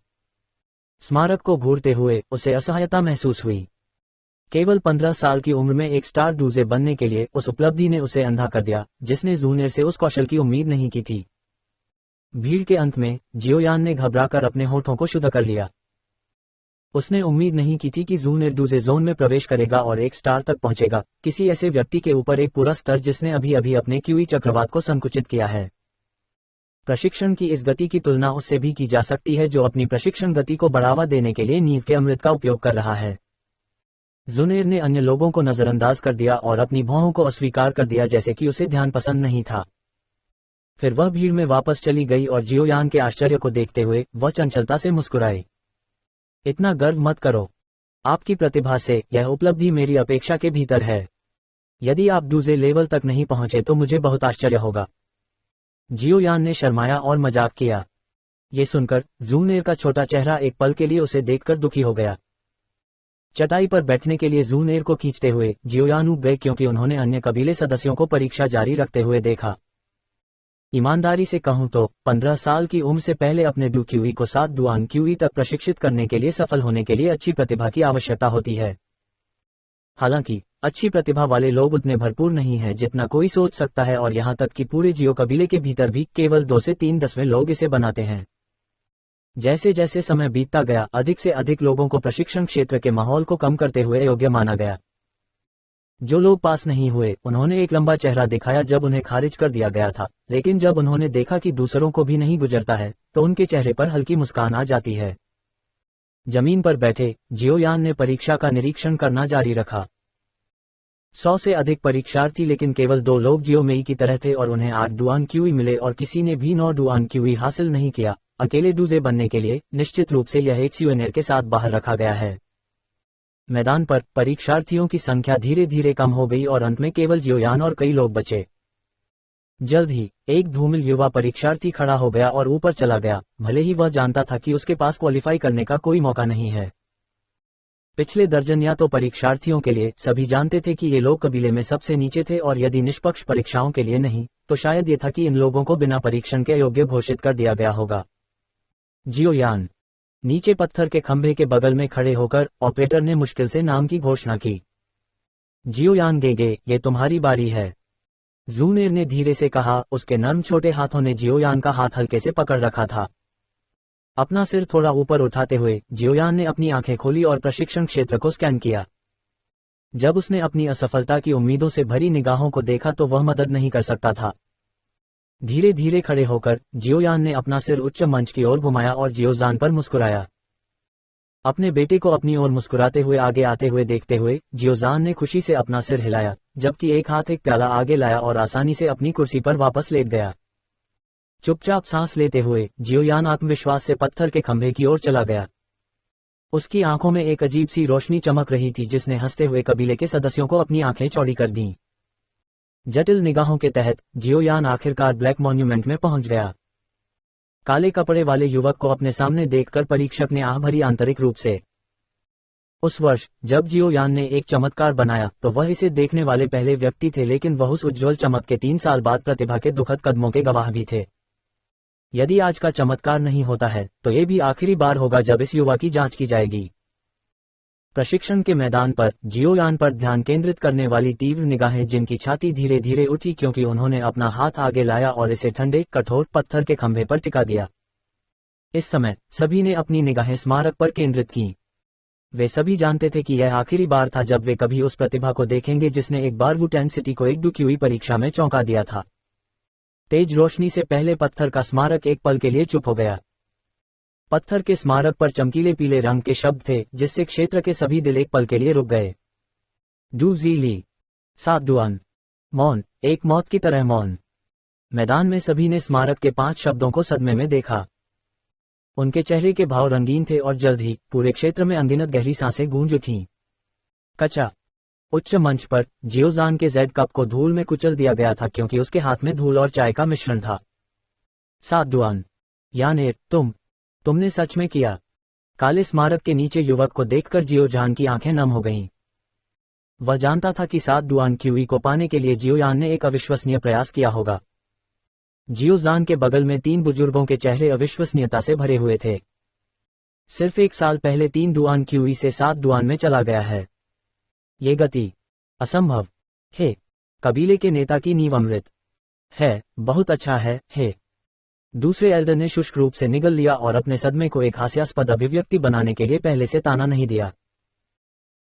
स्मारक को घूरते हुए उसे असहायता महसूस हुई। केवल 15 साल की उम्र में 1 स्टार डूजे बनने के लिए उस उपलब्धि ने उसे अंधा कर दिया जिसने ज़ूनेर से उस कौशल की उम्मीद नहीं की थी। भीड़ के अंत में जियोयान ने घबराकर अपने होठों को शुद्ध कर लिया। उसने उम्मीद नहीं की थी कि ज़ूनेर डूजे जोन में प्रवेश करेगा और 1 स्टार तक पहुंचेगा, किसी ऐसे व्यक्ति के ऊपर एक पूरा स्तर जिसने अभी अभी अपने क्यूई चक्रवात को संकुचित किया है। प्रशिक्षण की इस गति की तुलना उससे भी की जा सकती है जो अपनी प्रशिक्षण गति को बढ़ावा देने के लिए नींव के अमृत का उपयोग कर रहा है। ज़ूनेर ने अन्य लोगों को नजरअंदाज कर दिया और अपनी भौहों को अस्वीकार कर दिया जैसे कि उसे ध्यान पसंद नहीं था। फिर वह भीड़ में वापस चली गई और जियोयान के आश्चर्य को देखते हुए वह चंचलता से मुस्कुराई। इतना गर्व मत करो। आपकी प्रतिभा से यह उपलब्धि मेरी अपेक्षा के भीतर है। यदि आप डूजे लेवल तक नहीं पहुंचे तो मुझे बहुत आश्चर्य होगा। जियोयान ने शर्माया और मजाक किया। ये सुनकर ज़ूनेर का छोटा चेहरा एक पल के लिए उसे देखकर दुखी हो गया। चटाई पर बैठने के लिए ज़ूनेर को खींचते हुए जियोयान ऊब गए क्योंकि उन्होंने अन्य कबीले सदस्यों को परीक्षा जारी रखते हुए देखा। ईमानदारी से कहूं तो 15 साल की उम्र से पहले अपने डूक्यूई को 7 डुआन क्यूई तक प्रशिक्षित करने के लिए सफल होने के लिए अच्छी प्रतिभा की आवश्यकता होती है। हालांकि अच्छी प्रतिभा वाले लोग उतने भरपूर नहीं हैं जितना कोई सोच सकता है और यहां तक कि पूरे जियो कबीले के भीतर भी केवल 2 से 3 दसवें लोग इसे बनाते हैं। जैसे जैसे समय बीतता गया अधिक से अधिक लोगों को प्रशिक्षण क्षेत्र के माहौल को कम करते हुए योग्य माना गया। जो लोग पास नहीं हुए उन्होंने एक लंबा चेहरा दिखाया जब उन्हें खारिज कर दिया गया था, लेकिन जब उन्होंने देखा कि दूसरों को भी नहीं गुजरता है तो उनके चेहरे पर हल्की मुस्कान आ जाती है। जमीन पर बैठे जियोयान ने परीक्षा का निरीक्षण करना जारी रखा। 100 से अधिक परीक्षार्थी लेकिन केवल 2 लोग जियो मेई की तरह थे और उन्हें 8 डुआन क्यूई मिले और किसी ने भी 9 डुआन क्यूई हासिल नहीं किया। अकेले डूजे बनने के लिए निश्चित रूप से यह एक ज़ूनेर के साथ बाहर रखा गया है। मैदान पर परीक्षार्थियों की संख्या धीरे धीरे कम हो गई और अंत में केवल जियोयान और कई लोग बचे। जल्द ही एक धूमिल युवा परीक्षार्थी खड़ा हो गया और ऊपर चला गया, भले ही वह जानता था कि उसके पास क्वालिफाई करने का कोई मौका नहीं है। पिछले दर्जन या तो परीक्षार्थियों के लिए सभी जानते थे कि ये लोग कबीले में सबसे नीचे थे और यदि निष्पक्ष परीक्षाओं के लिए नहीं तो शायद ये था कि इन लोगों को बिना परीक्षण के योग्य घोषित कर दिया गया होगा। जियोयान नीचे पत्थर के खंभे के बगल में खड़े होकर ऑपरेटर ने मुश्किल से नाम की घोषणा की। जियोयान गेगे, ये तुम्हारी बारी है। ज़ूनेर ने धीरे से कहा, उसके नर्म छोटे हाथों ने जियोयान का हाथ हल्के से पकड़ रखा था। अपना सिर थोड़ा ऊपर उठाते हुए जियोयान ने अपनी आंखें खोली और प्रशिक्षण क्षेत्र को स्कैन किया। जब उसने अपनी असफलता की उम्मीदों से भरी निगाहों को देखा तो वह मदद नहीं कर सकता था। धीरे धीरे खड़े होकर जियोयान ने अपना सिर उच्च मंच की ओर घुमाया और जियोजान पर मुस्कुराया। अपने बेटे को अपनी ओर मुस्कुराते हुए आगे आते हुए देखते हुए जियोजान ने खुशी से अपना सिर हिलाया, जबकि एक हाथ एक प्याला आगे लाया और आसानी से अपनी कुर्सी पर वापस लेट गया। चुपचाप सांस लेते हुए जियोयान आत्मविश्वास से पत्थर के खंभे की ओर चला गया। उसकी आंखों में एक अजीब सी रोशनी चमक रही थी जिसने हंसते हुए कबीले के सदस्यों को अपनी आंखें चौड़ी कर दीं। जटिल निगाहों के तहत जियोयान आखिरकार ब्लैक मॉन्यूमेंट में पहुंच गया। काले कपड़े वाले युवक को अपने सामने देखकर परीक्षक ने आह भरी आंतरिक रूप से। उस वर्ष जब जियोयान ने एक चमत्कार बनाया तो वह इसे देखने वाले पहले व्यक्ति थे, लेकिन वह उस उज्ज्वल चमक के 3 साल बाद प्रतिभा के दुखद कदमों के गवाह भी थे। यदि आज का चमत्कार नहीं होता है तो ये भी आखिरी बार होगा जब इस युवा की जांच की जाएगी। प्रशिक्षण के मैदान पर जियोयान पर ध्यान केंद्रित करने वाली तीव्र निगाहें, जिनकी छाती धीरे धीरे उठी क्योंकि उन्होंने अपना हाथ आगे लाया और इसे ठंडे कठोर पत्थर के खंभे पर टिका दिया। इस समय सभी ने अपनी निगाहें स्मारक पर केंद्रित की। वे सभी जानते थे कि यह आखिरी बार था जब वे कभी उस प्रतिभा को देखेंगे जिसने एक बार वुटेन सिटी को एक डुकी परीक्षा में चौंका दिया था। तेज रोशनी से पहले पत्थर का स्मारक एक पल के लिए चुप हो गया। पत्थर के स्मारक पर चमकीले पीले रंग के शब्द थे जिससे क्षेत्र के सभी दिल एक पल के लिए रुक गए। डू जी ली, सात दुआन, मौन, एक मौत की तरह मौन। मैदान में सभी ने स्मारक के 5 शब्दों को सदमे में देखा। उनके चेहरे के भाव रंगीन थे और जल्द ही पूरे क्षेत्र में अनगिनत गहरी सांसें गूंज उठीं। कच्चा उच्च मंच पर जियोजान के जेड कप को धूल में कुचल दिया गया था क्योंकि उसके हाथ में धूल और चाय का मिश्रण था। सात दुआन, यानेर, तुमने सच में किया। काले स्मारक के नीचे युवक को देखकर जियोजान की आंखें नम हो गईं। वह जानता था कि 7 दुआन क्यूई को पाने के लिए जियोयान ने एक अविश्वसनीय प्रयास किया होगा। जियोजान के बगल में 3 बुजुर्गों के चेहरे अविश्वसनीयता से भरे हुए थे। सिर्फ 1 साल पहले 3 दुआन क्यूई से 7 दुआन में चला गया है। ये गति असंभव है। कबीले के नेता की नींव अमृत है। बहुत अच्छा है। दूसरे एल्डर ने शुष्क रूप से निगल लिया और अपने सदमे को एक हास्यास्पद अभिव्यक्ति बनाने के लिए पहले से ताना नहीं दिया।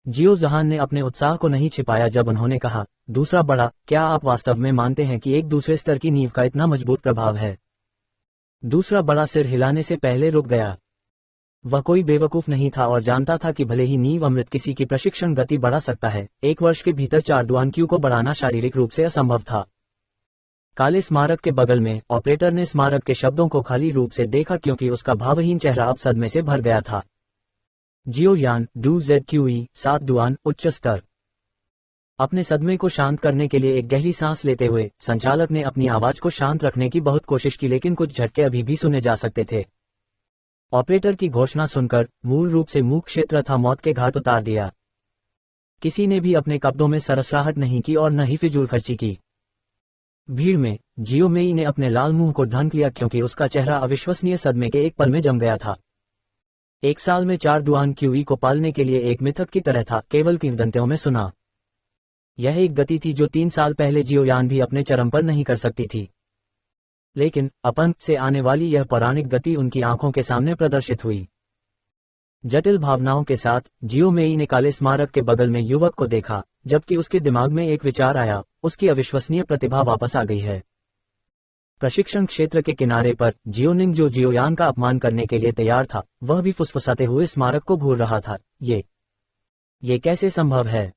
जियोजान ने अपने उत्साह को नहीं छिपाया जब उन्होंने कहा, दूसरा बड़ा, क्या आप वास्तव में मानते हैं कि एक दूसरे स्तर की नींव का इतना मजबूत प्रभाव है? दूसरा बड़ा सिर हिलाने से पहले रुक गया। वह कोई बेवकूफ नहीं था और जानता था कि भले ही नींव अमृत किसी की प्रशिक्षण गति बढ़ा सकता है, 1 वर्ष के भीतर 4 दुआन क्यू को बढ़ाना शारीरिक रूप से असंभव था। काले स्मारक के बगल में ऑपरेटर ने स्मारक के शब्दों को खाली रूप से देखा क्योंकि उसका भावहीन चेहरा अब सदमे से भर गया था। जियोयान, डू जेड क्यूई, 7 दुआन, उच्च स्तर। अपने सदमे को शांत करने के लिए एक गहरी सांस लेते हुए संचालक ने अपनी आवाज को शांत रखने की बहुत कोशिश की, लेकिन कुछ झटके अभी भी सुने जा सकते थे। ऑपरेटर की घोषणा सुनकर मूल रूप से मूक क्षेत्र था मौत के घाट उतार दिया। किसी ने भी अपने कपड़ों में सरसराहट नहीं की और न ही फिजूल खर्ची की। भीड़ में जियो मेई ने अपने लाल मुंह को ढंक लिया क्योंकि उसका चेहरा अविश्वसनीय सदमे के एक पल में जम गया था। 1 साल में 4 दुआन क्यूई को पालने के लिए एक मिथक की तरह था, केवल किंवदंतियों में सुना। यह एक गति थी जो 3 साल पहले जियोयान भी अपने चरम पर नहीं कर सकती थी। लेकिन अपन से आने वाली यह पौराणिक गति उनकी आंखों के सामने प्रदर्शित हुई। जटिल भावनाओं के साथ जियो मेई ने काले स्मारक के बगल में युवक को देखा, जबकि उसके दिमाग में एक विचार आया, उसकी अविश्वसनीय प्रतिभा वापस आ गई है। प्रशिक्षण क्षेत्र के किनारे पर जियोनिंग, जो जियोयान का अपमान करने के लिए तैयार था, वह भी फुसफुसाते हुए स्मारक को घूर रहा था। ये कैसे संभव है?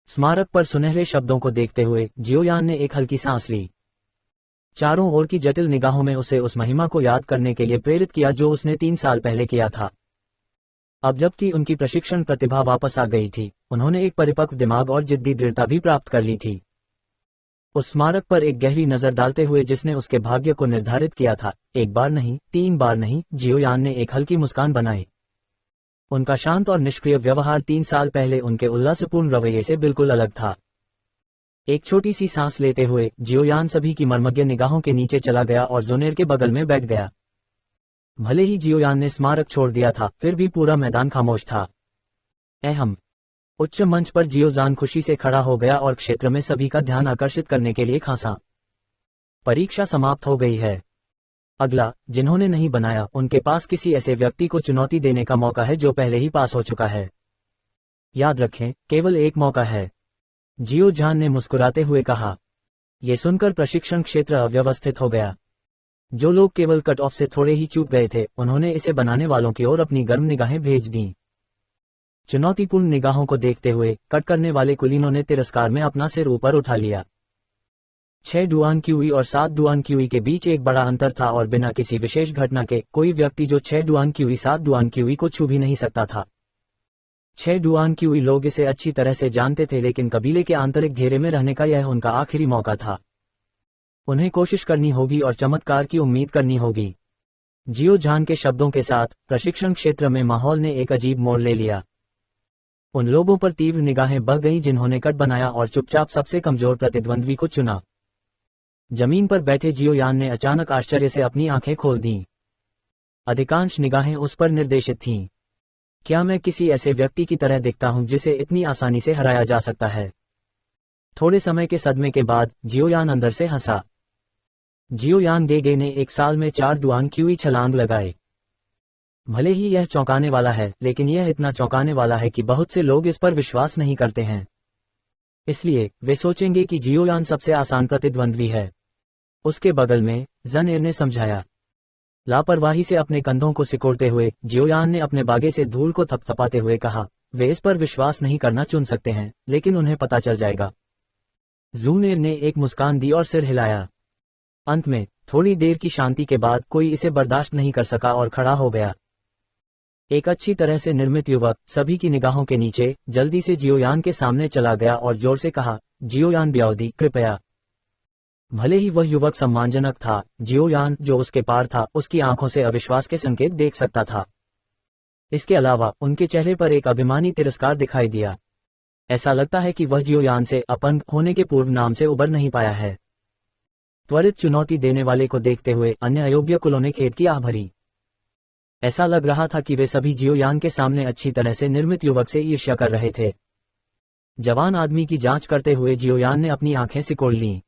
स्मारक पर सुनहरे शब्दों को देखते हुए जियोयान ने एक हल्की सांस ली। चारों ओर की जटिल निगाहों में उसे उस महिमा को याद करने के लिए प्रेरित किया जो उसने 3 साल पहले किया था। अब जबकि उनकी प्रशिक्षण प्रतिभा वापस आ गई थी, उन्होंने एक परिपक्व दिमाग और जिद्दी दृढ़ता भी प्राप्त कर ली थी। उस स्मारक पर एक गहरी नजर डालते हुए जिसने उसके भाग्य को निर्धारित किया था, 1 बार नहीं, 3 बार नहीं, जियोयान ने एक हल्की मुस्कान बनाई। उनका शांत और निष्क्रिय व्यवहार 3 साल पहले उनके उल्लासपूर्ण रवैये से बिल्कुल अलग था। एक छोटी सी सांस लेते हुए जियोयान सभी की मर्मज्ञ निगाहों के नीचे चला गया और जोनेर के बगल में बैठ गया। भले ही जियोयान ने स्मारक छोड़ दिया था, फिर भी पूरा मैदान खामोश था। अहम उच्च मंच पर जियोजान खुशी से खड़ा हो गया और क्षेत्र में सभी का ध्यान आकर्षित करने के लिए खांसा। परीक्षा समाप्त हो गई है। अगला, जिन्होंने नहीं बनाया, उनके पास किसी ऐसे व्यक्ति को चुनौती देने का मौका है जो पहले ही पास हो चुका है। याद रखें, केवल एक मौका है। जियोजान ने मुस्कुराते हुए कहा। यह सुनकर प्रशिक्षण क्षेत्र अव्यवस्थित हो गया। जो लोग केवल कट ऑफ से थोड़े ही चूक गए थे, उन्होंने इसे बनाने वालों की ओर अपनी गर्म निगाहें भेज दीं। चुनौतीपूर्ण निगाहों को देखते हुए कट करने वाले कुलीनों ने तिरस्कार में अपना सिर ऊपर उठा लिया। 6 डुआन क्यूई और 7 डुआन क्यूई के बीच एक बड़ा अंतर था और बिना किसी विशेष घटना के कोई व्यक्ति जो 6 डुआन क्यूई 7 डुआन क्यूई को छू भी नहीं सकता था। 6 डुआन क्यूई लोग इसे अच्छी तरह से जानते थे, लेकिन कबीले के आंतरिक घेरे में रहने का यह उनका आखिरी मौका था। उन्हें कोशिश करनी होगी और चमत्कार की उम्मीद करनी होगी। जियो जान के शब्दों के साथ प्रशिक्षण क्षेत्र में माहौल ने एक अजीब मोड़ ले लिया। उन लोगों पर तीव्र निगाहें बह गईं जिन्होंने कट बनाया और चुपचाप सबसे कमजोर प्रतिद्वंद्वी को चुना। जमीन पर बैठे जियोयान ने अचानक आश्चर्य से अपनी आंखें खोल दीं। अधिकांश निगाहें उस पर निर्देशित थीं। क्या मैं किसी ऐसे व्यक्ति की तरह दिखता हूं जिसे इतनी आसानी से हराया जा सकता है? थोड़े समय के सदमे के बाद जियोयान अंदर से हंसा। जियोयान गेगे ने एक साल में 4 डुआन क्यूई छलांग लगाए। भले ही यह चौंकाने वाला है, लेकिन यह इतना चौंकाने वाला है कि बहुत से लोग इस पर विश्वास नहीं करते हैं। इसलिए वे सोचेंगे कि जियोयान सबसे आसान प्रतिद्वंद्वी है। उसके बगल में जन ने समझाया। लापरवाही से अपने कंधों को सिकोड़ते हुए जियोयान ने अपने बागे से धूल को थपथपाते हुए कहा, वे इस पर विश्वास नहीं करना चुन सकते हैं, लेकिन उन्हें पता चल जाएगा। जूनेर ने एक मुस्कान दी और सिर हिलाया। अंत में थोड़ी देर की शांति के बाद कोई इसे बर्दाश्त नहीं कर सका और खड़ा हो गया। एक अच्छी तरह से निर्मित युवक सभी की निगाहों के नीचे जल्दी से जियोयान के सामने चला गया और जोर से कहा, जियोयान ब्याओदी, कृपया। भले ही वह युवक सम्मानजनक था, जियोयान जो उसके पार था उसकी आंखों से अविश्वास के संकेत देख सकता था। इसके अलावा उनके चेहरे पर एक अभिमानी तिरस्कार दिखाई दिया। ऐसा लगता है कि वह जियोयान से अपंग होने के पूर्व नाम से उबर नहीं पाया है। त्वरित चुनौती देने वाले को देखते हुए अन्य अयोग्य कुलों ने खेद की आह भरी। ऐसा लग रहा था कि वे सभी जियोयान के सामने अच्छी तरह से निर्मित युवक से ईर्ष्या कर रहे थे। जवान आदमी की जांच करते हुए जियोयान ने अपनी आंखें सिकोड़ लीं।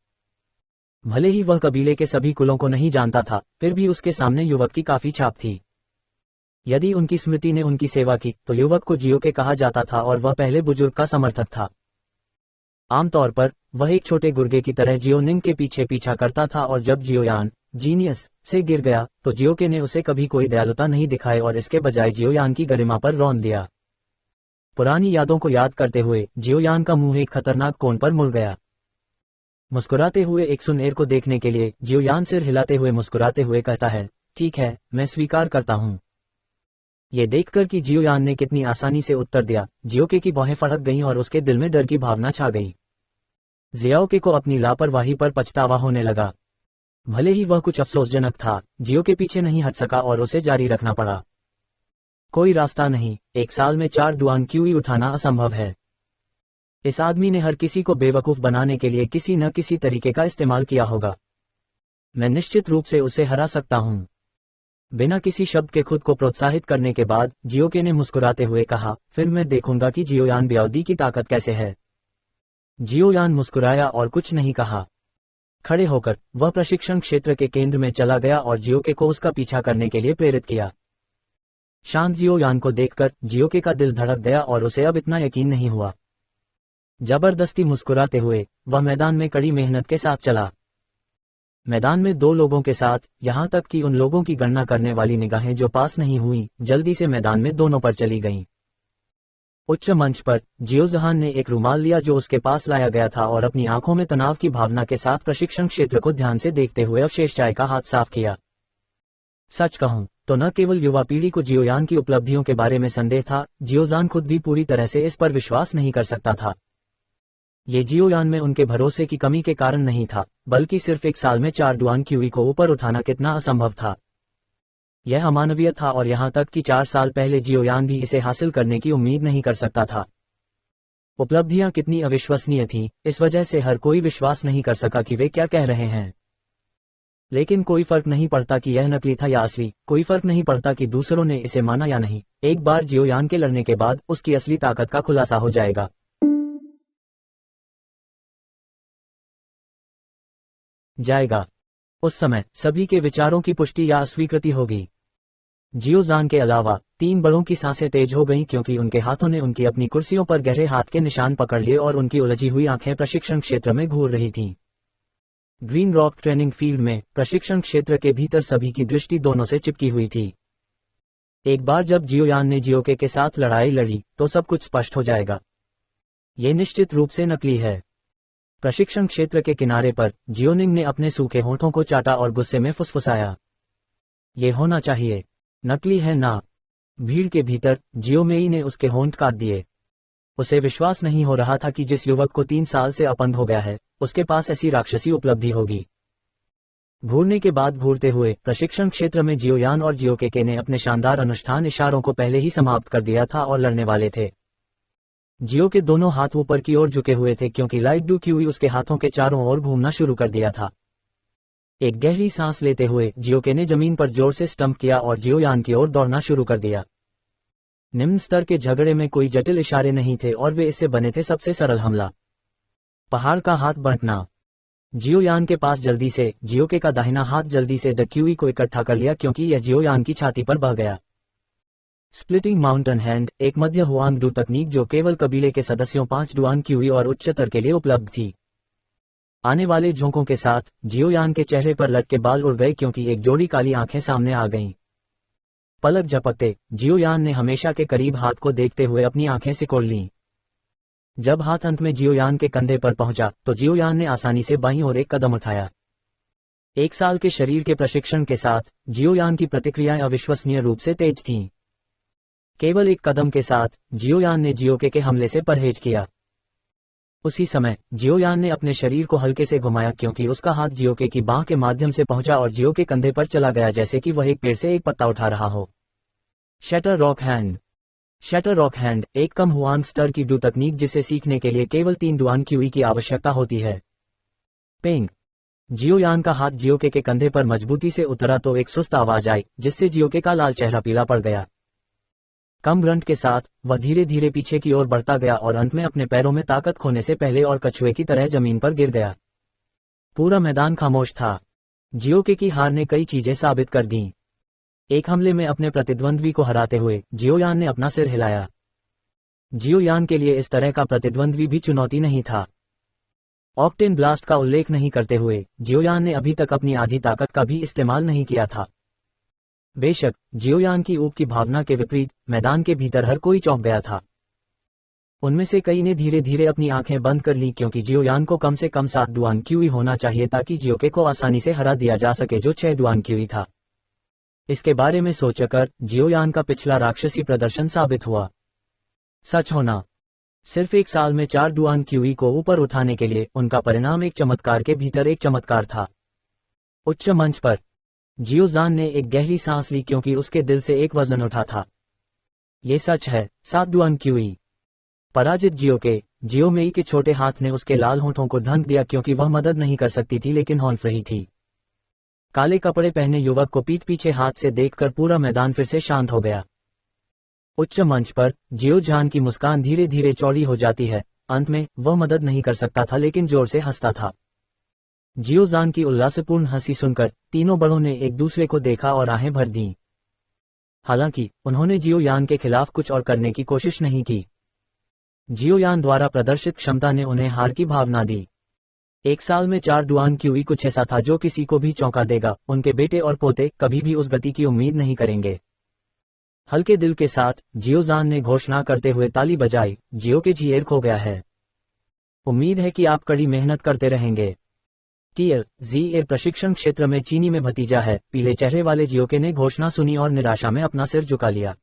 भले ही वह कबीले के सभी कुलों को नहीं जानता था, फिर भी उसके सामने युवक की काफी छाप थी। यदि उनकी स्मृति ने उनकी सेवा की तो युवक को जियो के कहा जाता था और वह पहले बुजुर्ग का समर्थक था। आमतौर पर वह एक छोटे गुर्गे की तरह जियोनिंग के पीछे पीछा करता था और जब जियोयान जीनियस से गिर गया तो जियोके ने उसे कभी कोई दयालुता नहीं दिखाई और इसके बजाय जियोयान की गरिमा पर रौंद दिया। पुरानी यादों को याद करते हुए जियोयान का मुंह एक खतरनाक कोण पर मुड़ गया। मुस्कुराते हुए एक सुनेर को देखने के लिए जियोयान सिर हिलाते हुए मुस्कुराते हुए कहता है, ठीक है, मैं स्वीकार करता हूं। ये देखकर कि जियोयान ने कितनी आसानी से उत्तर दिया, जियोके की भौहें फड़क गईं और उसके दिल में डर की भावना छा गई। जियोके को अपनी लापरवाही पर पछतावा होने लगा। भले ही वह कुछ अफसोसजनक था, जियो के पीछे नहीं हट सका और उसे जारी रखना पड़ा। कोई रास्ता नहीं, एक साल में 4 डुआन क्यूई उठाना असंभव है। इस आदमी ने हर किसी को बेवकूफ बनाने के लिए किसी न किसी तरीके का इस्तेमाल किया होगा। मैं निश्चित रूप से उसे हरा सकता हूं। बिना किसी शब्द के खुद को प्रोत्साहित करने के बाद जियोके ने मुस्कुराते हुए कहा, फिर मैं देखूंगा कि जियोयान ब्याओदी की ताकत कैसे है। जियोयान मुस्कुराया और कुछ नहीं कहा। खड़े होकर वह प्रशिक्षण क्षेत्र के केंद्र में चला गया और जियोके को उसका पीछा करने के लिए प्रेरित किया। शांत जियोयान को देखकर जियोके का दिल धड़क गया और उसे अब इतना यकीन नहीं हुआ। जबरदस्ती मुस्कुराते हुए वह मैदान में कड़ी मेहनत के साथ चला। मैदान में 2 लोगों के साथ, यहां तक कि उन लोगों की गणना करने वाली निगाहें जो पास नहीं हुई, जल्दी से मैदान में दोनों पर चली गईं। उच्च मंच पर जियोजहान ने एक रुमाल लिया जो उसके पास लाया गया था और अपनी आंखों में तनाव की भावना के साथ प्रशिक्षण क्षेत्र को ध्यान से देखते हुए अवशेष चाय का हाथ साफ किया। सच कहूं तो न केवल युवा पीढ़ी को जियोयान की उपलब्धियों के बारे में संदेह था, जियोजान खुद भी पूरी तरह से इस पर विश्वास नहीं कर सकता था। ये जियोयान में उनके भरोसे की कमी के कारण नहीं था, बल्कि सिर्फ एक साल में 4 डुआन क्यूई को ऊपर उठाना कितना असंभव था। यह अमानवीय था और यहां तक कि 4 साल पहले जियोयान भी इसे हासिल करने की उम्मीद नहीं कर सकता था। उपलब्धियां कितनी अविश्वसनीय थीं, इस वजह से हर कोई विश्वास नहीं कर सका कि वे क्या कह रहे हैं। लेकिन कोई फर्क नहीं पड़ता कि यह नकली था या असली, कोई फर्क नहीं पड़ता कि दूसरों ने इसे माना या नहीं। एक बार जियोयान के लड़ने के बाद उसकी असली ताकत का खुलासा हो जाएगा। उस समय सभी के विचारों की पुष्टि या अस्वीकृति होगी। जियोजान के अलावा 3 बड़ों की सांसें तेज हो गईं क्योंकि उनके हाथों ने उनकी अपनी कुर्सियों पर गहरे हाथ के निशान पकड़ लिए और उनकी उलझी हुई आंखें प्रशिक्षण क्षेत्र में घूर रही थीं। ग्रीन रॉक ट्रेनिंग फील्ड में प्रशिक्षण क्षेत्र के भीतर सभी की दृष्टि दोनों से चिपकी हुई थी। एक बार जब जियोयान ने जियोके के साथ लड़ाई लड़ी तो सब कुछ स्पष्ट हो जाएगा। ये निश्चित रूप से नकली है। प्रशिक्षण क्षेत्र के किनारे पर जियोनिंग ने अपने सूखे होठों को चाटा और गुस्से में फुसफुसाया। ये होना चाहिए। नकली है ना? भीड़ के भीतर जियोमेई ने उसके होंठ काट दिए। उसे विश्वास नहीं हो रहा था कि जिस युवक को 3 साल से अपंग हो गया है, उसके पास ऐसी राक्षसी उपलब्धि होगी। घूरने के बाद घूरते हुए प्रशिक्षण क्षेत्र में जियोयान और जियोकेके ने अपने शानदार अनुष्ठान इशारों को पहले ही समाप्त कर दिया था और लड़ने वाले थे। जियो के दोनों हाथ ऊपर की ओर झुके हुए थे क्योंकि लाइट डू क्यूई उसके हाथों के चारों ओर घूमना शुरू कर दिया था। एक गहरी सांस लेते हुए जियोके ने जमीन पर जोर से स्टंप किया और जियोयान की ओर दौड़ना शुरू कर दिया। निम्न स्तर के झगड़े में कोई जटिल इशारे नहीं थे और वे इससे बने थे सबसे सरल हमला। पहाड़ का हाथ बंटना। जियोयान के पास जल्दी से जियोके का दाहिना हाथ जल्दी से द क्यूई को इकट्ठा कर लिया क्योंकि यह जियोयान की छाती पर बह गया। स्प्लिटिंग माउंटेन हैंड एक मध्य हुआंग डू तकनीक जो केवल कबीले के सदस्यों 5 डुआन क्यूई और उच्चतर के लिए उपलब्ध थी। आने वाले झोंकों के साथ जियोयान के चेहरे पर लटके बाल उड़ गए क्योंकि एक जोड़ी काली आंखें सामने आ गईं। पलक झपकते जियोयान ने हमेशा के करीब हाथ को देखते हुए अपनी आंखें सिकोड़ लीं। जब हाथ अंत में जियोयान के कंधे पर पहुंचा तो जियोयान ने आसानी से बाईं ओर एक कदम उठाया। 1 साल के शरीर के प्रशिक्षण के साथ जियोयान की प्रतिक्रियाएं अविश्वसनीय रूप से तेज थीं। केवल एक कदम के साथ जियोयान ने जियोके के हमले से परहेज किया। उसी समय जियोयान ने अपने शरीर को हल्के से घुमाया क्योंकि उसका हाथ जियोके की बांह के माध्यम से पहुंचा और जियो के कंधे पर चला गया जैसे कि वह एक पेड़ से एक पत्ता उठा रहा हो। Shutter rock hand. Shutter rock hand एक कम हुआंग स्तर की डू तकनीक जिसे सीखने के लिए केवल 3 डुआन क्यूई की आवश्यकता होती है। पेंग। जियोयान का हाथ जियोके के कंधे पर मजबूती से उतरा तो एक सुस्त आवाज आई जिससे जियोके का लाल चेहरा पीला पड़ गया। कम ग्रंट के साथ वह धीरे धीरे पीछे की ओर बढ़ता गया और अंत में अपने पैरों में ताकत खोने से पहले और कछुए की तरह जमीन पर गिर गया। पूरा मैदान खामोश था। जियोके की हार ने कई चीजें साबित कर दीं। एक हमले में अपने प्रतिद्वंद्वी को हराते हुए जियोयान ने अपना सिर हिलाया। जियोयान के लिए इस तरह का प्रतिद्वंद्वी भी चुनौती नहीं था। ऑक्टेन ब्लास्ट का उल्लेख नहीं करते हुए जियोयान ने अभी तक अपनी आधी ताकत का भी इस्तेमाल नहीं किया था। बेशक जियोयान की ऊब की भावना के विपरीत मैदान के भीतर हर कोई चौंक गया था। उनमें से कई ने धीरे धीरे अपनी आंखें बंद कर ली क्योंकि जियोयान को कम से कम 7 डुआन क्यूई होना चाहिए ताकि जियोके को आसानी से हरा दिया जा सके जो 6 डुआन क्यूई था। इसके बारे में सोचकर जियोयान का पिछला राक्षसी प्रदर्शन साबित हुआ। सच होना। सिर्फ 1 साल में 4 डुआन क्यूई को ऊपर उठाने के लिए उनका परिणाम एक चमत्कार के भीतर एक चमत्कार था। उच्च मंच पर जियोजान ने एक गहरी सांस ली क्योंकि उसके दिल से एक वजन उठा था। ये सच है, 7 डुआन क्यूई। पराजित जियोमेई के छोटे हाथ ने उसके लाल होंठों को ढंक दिया क्योंकि वह मदद नहीं कर सकती थी लेकिन हौंफ रही थी। काले कपड़े पहने युवक को पीठ पीछे हाथ से देखकर पूरा मैदान फिर से शांत हो गया। उच्च मंच पर जियोजान की मुस्कान धीरे धीरे चौड़ी हो जाती है। अंत में वह मदद नहीं कर सकता था लेकिन जोर से हंसता था। जियोजान की उल्लासपूर्ण हंसी सुनकर तीनों बड़ों ने एक दूसरे को देखा और आहें भर दीं। हालांकि उन्होंने जियोयान के खिलाफ कुछ और करने की कोशिश नहीं की। जियोयान द्वारा प्रदर्शित क्षमता ने उन्हें हार की भावना दी। 1 साल में 4 डुआन क्यूई कुछ ऐसा था जो किसी को भी चौंका देगा। उनके बेटे और पोते कभी भी उस गति की उम्मीद नहीं करेंगे। हल्के दिल के साथ जियोजान ने घोषणा करते हुए ताली बजाई, जियोके जीएर खो गया है। उम्मीद है कि आप कड़ी मेहनत करते रहेंगे। TLZA प्रशिक्षण क्षेत्र में चीनी में भतीजा है। पीले चेहरे वाले जियोके ने घोषणा सुनी और निराशा में अपना सिर झुका लिया।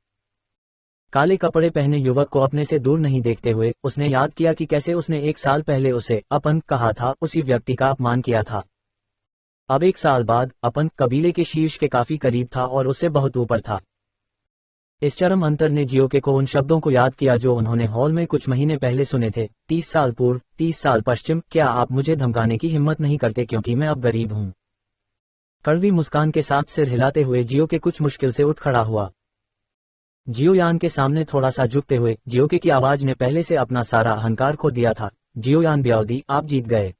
काले कपड़े पहने युवक को अपने से दूर नहीं देखते हुए उसने याद किया कि कैसे उसने 1 साल पहले उसे अपन कहा था, उसी व्यक्ति का अपमान किया था। अब 1 साल बाद अपन कबीले के शीर्ष के काफी करीब था और उससे बहुत ऊपर था। इस चरम अंतर ने जियोके को उन शब्दों को याद किया जो उन्होंने हॉल में कुछ महीने पहले सुने थे। 30 साल पूर्व, 30 साल पश्चिम, क्या आप मुझे धमकाने की हिम्मत नहीं करते क्योंकि मैं अब गरीब हूं। कड़वी मुस्कान के साथ सिर हिलाते हुए जियोके कुछ मुश्किल से उठ खड़ा हुआ। जियोयान के सामने थोड़ा सा झुकते हुए जियोके की आवाज ने पहले से अपना सारा अहंकार खो दिया था। जियोयान ब्याउदी, आप जीत गए।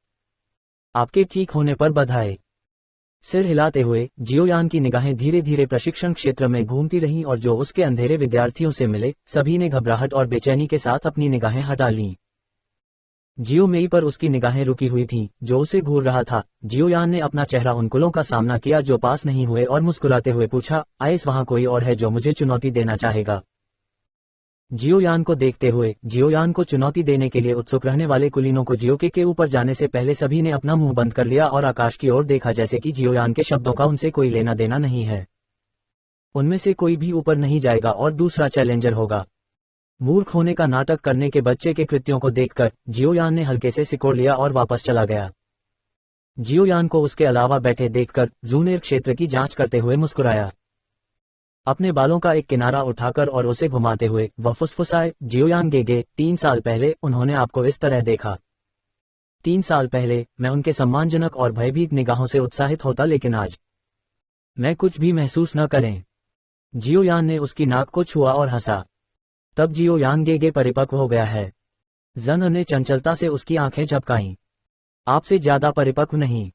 आपके ठीक होने पर बधाई। सिर हिलाते हुए जियोयान की निगाहें धीरे धीरे प्रशिक्षण क्षेत्र में घूमती रहीं और जो उसके अंधेरे विद्यार्थियों से मिले सभी ने घबराहट और बेचैनी के साथ अपनी निगाहें हटा लीं। जियोमेई पर उसकी निगाहें रुकी हुई थीं, जो उसे घूर रहा था। जियोयान ने अपना चेहरा उन कुलों का सामना किया जो पास नहीं हुए और मुस्कुराते हुए पूछा, आइस वहां कोई और है जो मुझे चुनौती देना चाहेगा? जियोयान को देखते हुए जियोयान को चुनौती देने के लिए उत्सुक रहने वाले कुलीनों को जियोके के ऊपर जाने से पहले सभी ने अपना मुंह बंद कर लिया और आकाश की ओर देखा जैसे कि जियोयान के शब्दों का उनसे कोई लेना देना नहीं है। उनमें से कोई भी ऊपर नहीं जाएगा और दूसरा चैलेंजर होगा। मूर्ख होने का नाटक करने के बच्चे के कृत्यों को देखकर जियोयान ने हल्के से सिकोड़ लिया और वापस चला गया। जियोयान को उसके अलावा बैठे देखकर जूनेर क्षेत्र की जांच करते हुए मुस्कुराया। अपने बालों का एक किनारा उठाकर और उसे घुमाते हुए वह फुसफुसाए, जियोयान गेगे, 3 साल पहले उन्होंने आपको इस तरह देखा। 3 साल पहले मैं उनके सम्मानजनक और भयभीत निगाहों से उत्साहित होता, लेकिन आज मैं कुछ भी महसूस न करें। जियोयान ने उसकी नाक को छुआ और हंसा। तब जियोयान गेगे परिपक्व हो गया है। जन ने चंचलता से उसकी आंखें झपकाईं। आपसे ज्यादा परिपक्व नहीं।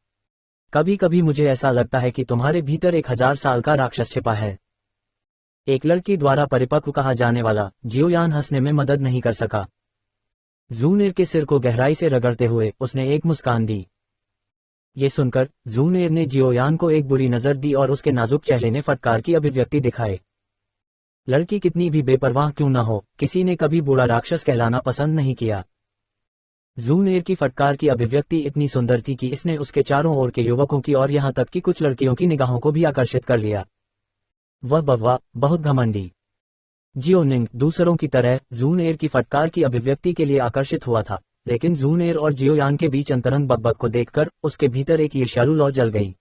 कभी कभी मुझे ऐसा लगता है कि तुम्हारे भीतर 1000 साल का राक्षस छिपा है। एक लड़की द्वारा परिपक्व कहा जाने वाला जियोयान हंसने में मदद नहीं कर सका। जूनेर के सिर को गहराई से रगड़ते हुए उसने एक मुस्कान दी। ये सुनकर जूनेर ने जियोयान को एक बुरी नजर दी और उसके नाजुक चेहरे ने फटकार की अभिव्यक्ति दिखाए। लड़की कितनी भी बेपरवाह क्यों न हो, किसी ने कभी बूढ़ा राक्षस कहलाना पसंद नहीं किया। जूनेर की फटकार की अभिव्यक्ति इतनी सुंदर थी कि इसने उसके चारों ओर के युवकों की और यहां तक कि कुछ लड़कियों की निगाहों को भी आकर्षित कर लिया। वह बव्वा, बहुत घमंडी। जियोनिंग दूसरों की तरह जूनेर की फटकार की अभिव्यक्ति के लिए आकर्षित हुआ था, लेकिन जूनेर और जियोयान के बीच अंतरंग बकबक को देखकर उसके भीतर एक ईर्ष्यालु लौ जल गई।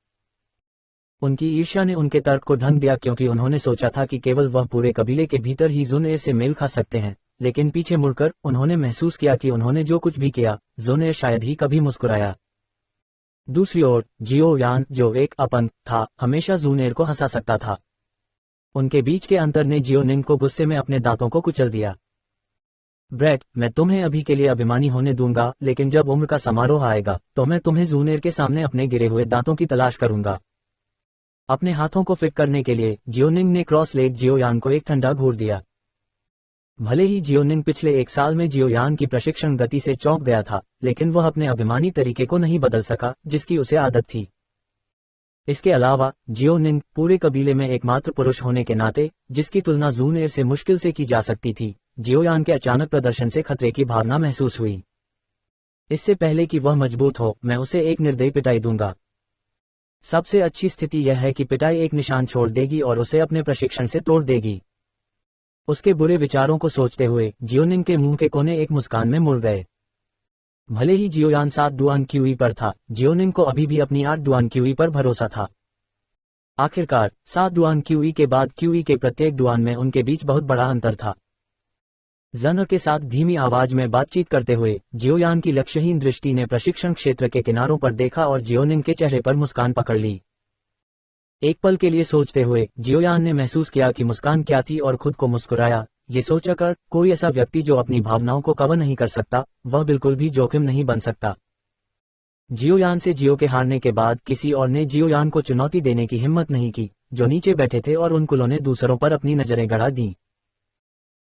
उनकी ईर्ष्या ने उनके तर्क को ढंग दिया, क्योंकि उन्होंने सोचा था कि केवल वह पूरे कबीले के भीतर ही जूनेर से मेल खा सकते हैं, लेकिन पीछे मुड़कर उन्होंने महसूस किया कि उन्होंने जो कुछ भी किया, जूनेर शायद ही कभी मुस्कुराया। दूसरी ओर जियोयान, जो एक अपंग था, हमेशा जूनेर को हंसा सकता था। उनके बीच के अंतर ने जियोनिंग को गुस्से में अपने दांतों को कुचल दिया। ब्रेट, मैं तुम्हें अभी के लिए अभिमानी होने दूंगा, लेकिन जब उम्र का समारोह आएगा तो मैं तुम्हें जूनेर के सामने अपने गिरे हुए दांतों की तलाश करूंगा। अपने हाथों को फिट करने के लिए जियोनिंग ने क्रॉस लेग जियोयान को एक ठंडा घूर दिया। भले ही जियोनिंग पिछले 1 साल में जियोयान की प्रशिक्षण गति से चौंक गया था, लेकिन वह अपने अभिमानी तरीके को नहीं बदल सका जिसकी उसे आदत थी। इसके अलावा जियोनिंग पूरे कबीले में एकमात्र पुरुष होने के नाते, जिसकी तुलना जूनेर से मुश्किल से की जा सकती थी, जियोयान के अचानक प्रदर्शन से खतरे की भावना महसूस हुई। इससे पहले कि वह मजबूत हो, मैं उसे एक निर्दयी पिटाई दूंगा। सबसे अच्छी स्थिति यह है कि पिटाई एक निशान छोड़ देगी और उसे अपने प्रशिक्षण से तोड़ देगी। उसके बुरे विचारों को सोचते हुए जियोनिंग के मुंह के कोने एक मुस्कान में मुड़ गए। भले ही जियोयान 7 डुआन क्यूई पर था, जियोनिंग को अभी भी अपनी 8 डुआन क्यूई पर भरोसा था। आखिरकार 7 डुआन क्यूई के बाद क्यूई के प्रत्येक डुआन में उनके बीच बहुत बड़ा अंतर था। जन के साथ धीमी आवाज में बातचीत करते हुए जियोयान की लक्ष्यहीन दृष्टि ने प्रशिक्षण क्षेत्र के किनारों पर देखा और जियोनिंग के चेहरे पर मुस्कान पकड़ ली। एक पल के लिए सोचते हुए जियोयान ने महसूस किया कि मुस्कान क्या थी और खुद को मुस्कुराया। ये सोचकर कोई ऐसा व्यक्ति जो अपनी भावनाओं को कवर नहीं कर सकता, वह बिल्कुल भी जोखिम नहीं बन सकता। जियोयान से जियो के हारने के बाद किसी और ने जियोयान को चुनौती देने की हिम्मत नहीं की, जो नीचे बैठे थे, और उन कुलों ने दूसरों पर अपनी नजरें गड़ा दी।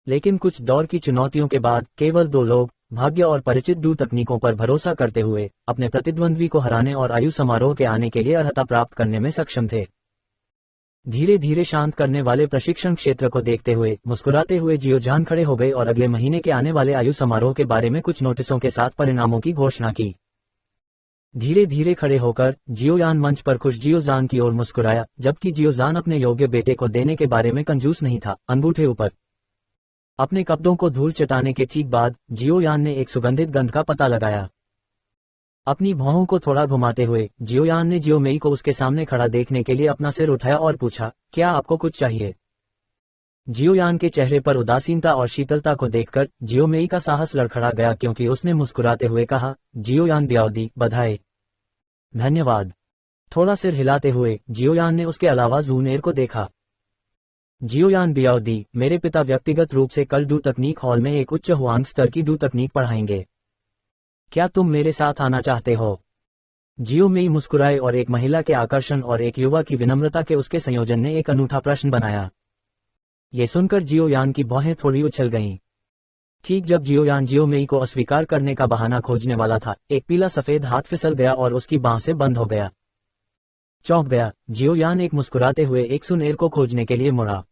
लेकिन कुछ दौर की चुनौतियों के बाद केवल 2 लोग, भाग्य और परिचित दू तकनीकों पर भरोसा करते हुए, अपने प्रतिद्वंद्वी को हराने और आयु समारोह के आने के लिए अर्हता प्राप्त करने में सक्षम थे। धीरे धीरे शांत करने वाले प्रशिक्षण क्षेत्र को देखते हुए मुस्कुराते हुए जियोयान खड़े हो गए और अगले महीने के आने वाले आयु समारोह के बारे में कुछ नोटिसों के साथ परिणामों की घोषणा की। धीरे धीरे खड़े होकर जियोयान मंच पर खुश जियोजान की ओर मुस्कुराया, जबकि जियोजान अपने योग्य बेटे को देने के बारे में कंजूस नहीं था। अंगूठे ऊपर अपने कपड़ों को धूल चटाने के ठीक बाद जियोयान ने एक सुगंधित गंध का पता लगाया। अपनी भौहों को थोड़ा घुमाते हुए जियोयान ने जियोमेई को उसके सामने खड़ा देखने के लिए अपना सिर उठाया और पूछा, क्या आपको कुछ चाहिए? जियोयान के चेहरे पर उदासीनता और शीतलता को देखकर जियोमेई का साहस लड़खड़ा गया, क्योंकि उसने मुस्कुराते हुए कहा, जियोयान ब्याओदी, बधाई। धन्यवाद। थोड़ा सिर हिलाते हुए जियोयान ने उसके अलावा जूनेर को देखा। जियोयान ब्याओदी, मेरे पिता व्यक्तिगत रूप से कल दू तकनीक हॉल में एक उच्च हुआंग स्तर की दू तकनीक पढ़ाएंगे। क्या तुम मेरे साथ आना चाहते हो? जियोमेई मुस्कुराए और एक महिला के आकर्षण और एक युवा की विनम्रता के उसके संयोजन ने एक अनूठा प्रश्न बनाया। ये सुनकर जियोयान की भौहें थोड़ी उछल गईं। ठीक जब जियोयान जियोमेई को अस्वीकार करने का बहाना खोजने वाला था, एक पीला सफेद हाथ फिसल गया और उसकी बांह से बंद हो गया। चौंक गया जियोयान एक मुस्कुराते हुए एक सुनेर को खोजने के लिए मुड़ा।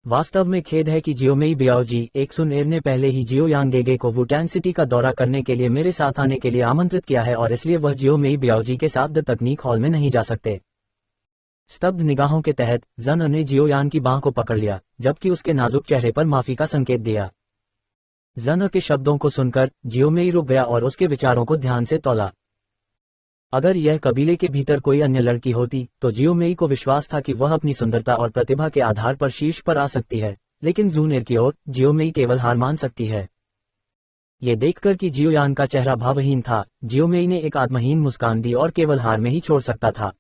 वास्तव में खेद है कि जियोमेई ब्याओजी, एक सुनेर ने पहले ही जियोयान गेगे को वुटान सिटी का दौरा करने के लिए मेरे साथ आने के लिए आमंत्रित किया है और इसलिए वह जियोमेई ब्याओजी के साथ द तकनीक हॉल में नहीं जा सकते। स्तब्ध निगाहों के तहत जन ने जियोयान की बांह को पकड़ लिया, जबकि उसके नाजुक चेहरे पर माफी का संकेत दिया। जन के शब्दों को सुनकर जियोमेई रुक गया और उसके विचारों को ध्यान से तौला। अगर यह कबीले के भीतर कोई अन्य लड़की होती तो जियोमेई को विश्वास था कि वह अपनी सुंदरता और प्रतिभा के आधार पर शीर्ष पर आ सकती है, लेकिन ज़ूनेर की ओर जियोमेई केवल हार मान सकती है। ये देखकर कि जियोयान का चेहरा भावहीन था, जियोमेई ने एक आत्महीन मुस्कान दी और केवल हार में ही छोड़ सकता था।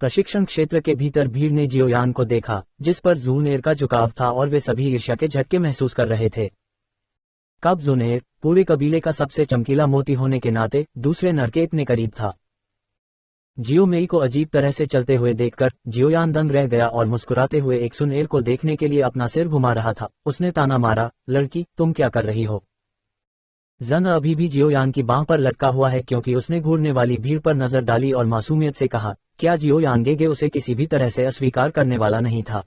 प्रशिक्षण क्षेत्र के भीतर भीड़ ने जियोयान को देखा, जिस पर ज़ूनेर का झुकाव था, और वे सभी ईर्ष्या के झटके महसूस कर रहे थे। कब ज़ूनेर पूरे कबीले का सबसे चमकीला मोती होने के नाते दूसरे नर के इतने करीब था। जियोमेई को अजीब तरह से चलते हुए देखकर जियोयान दंग रह गया और मुस्कुराते हुए एक सुनेर को देखने के लिए अपना सिर घुमा रहा था। उसने ताना मारा, लड़की, तुम क्या कर रही हो? जन अभी भी जियोयान की बांह पर लटका हुआ है क्योंकि उसने घूरने वाली भीड़ पर नजर डाली और मासूमियत से कहा, क्या जियोयान गेगे उसे किसी भी तरह से अस्वीकार करने वाला नहीं था?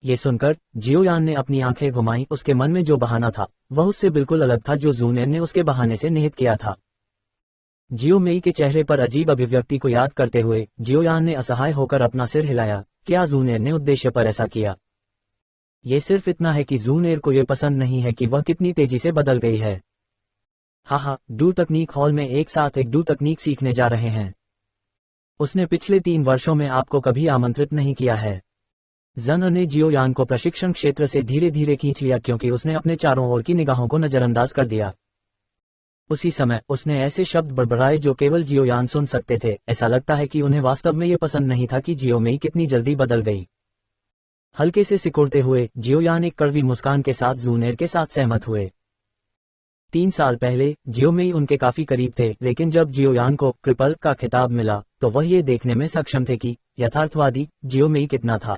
ये सुनकर जियोयान ने अपनी आंखें घुमाई। उसके मन में जो बहाना था वह उससे बिल्कुल अलग था जो ज़ूनेर ने उसके बहाने से निहित किया था। जियोमेई के चेहरे पर अजीब अभिव्यक्ति को याद करते हुए जियोयान ने असहाय होकर अपना सिर हिलाया। क्या ज़ूनेर ने उद्देश्य पर ऐसा किया? ये सिर्फ इतना है कि ज़ूनेर को यह पसंद नहीं है कि वह कितनी तेजी से बदल गई है। हाँ, डू तकनीक हॉल में एक साथ एक डू तकनीक सीखने जा रहे हैं। उसने पिछले 3 वर्षों में आपको कभी आमंत्रित नहीं किया है। जन ने जियोयान को प्रशिक्षण क्षेत्र से धीरे धीरे खींच लिया क्योंकि उसने अपने चारों ओर की निगाहों को नजरअंदाज कर दिया। उसी समय उसने ऐसे शब्द बड़बड़ाए जो केवल जियोयान सुन सकते थे। ऐसा लगता है कि उन्हें वास्तव में ये पसंद नहीं था कि जियोमेई कितनी जल्दी बदल गई। हल्के से सिकुड़ते हुए जियोयान एक कड़वी मुस्कान के साथ ज़ूनेर के साथ सहमत हुए। 3 साल पहले जियोमेई उनके काफी करीब थे, लेकिन जब जियोयान को क्रिपल का खिताब मिला तो वह ये देखने में सक्षम थे कि यथार्थवादी जियोमेई कितना था।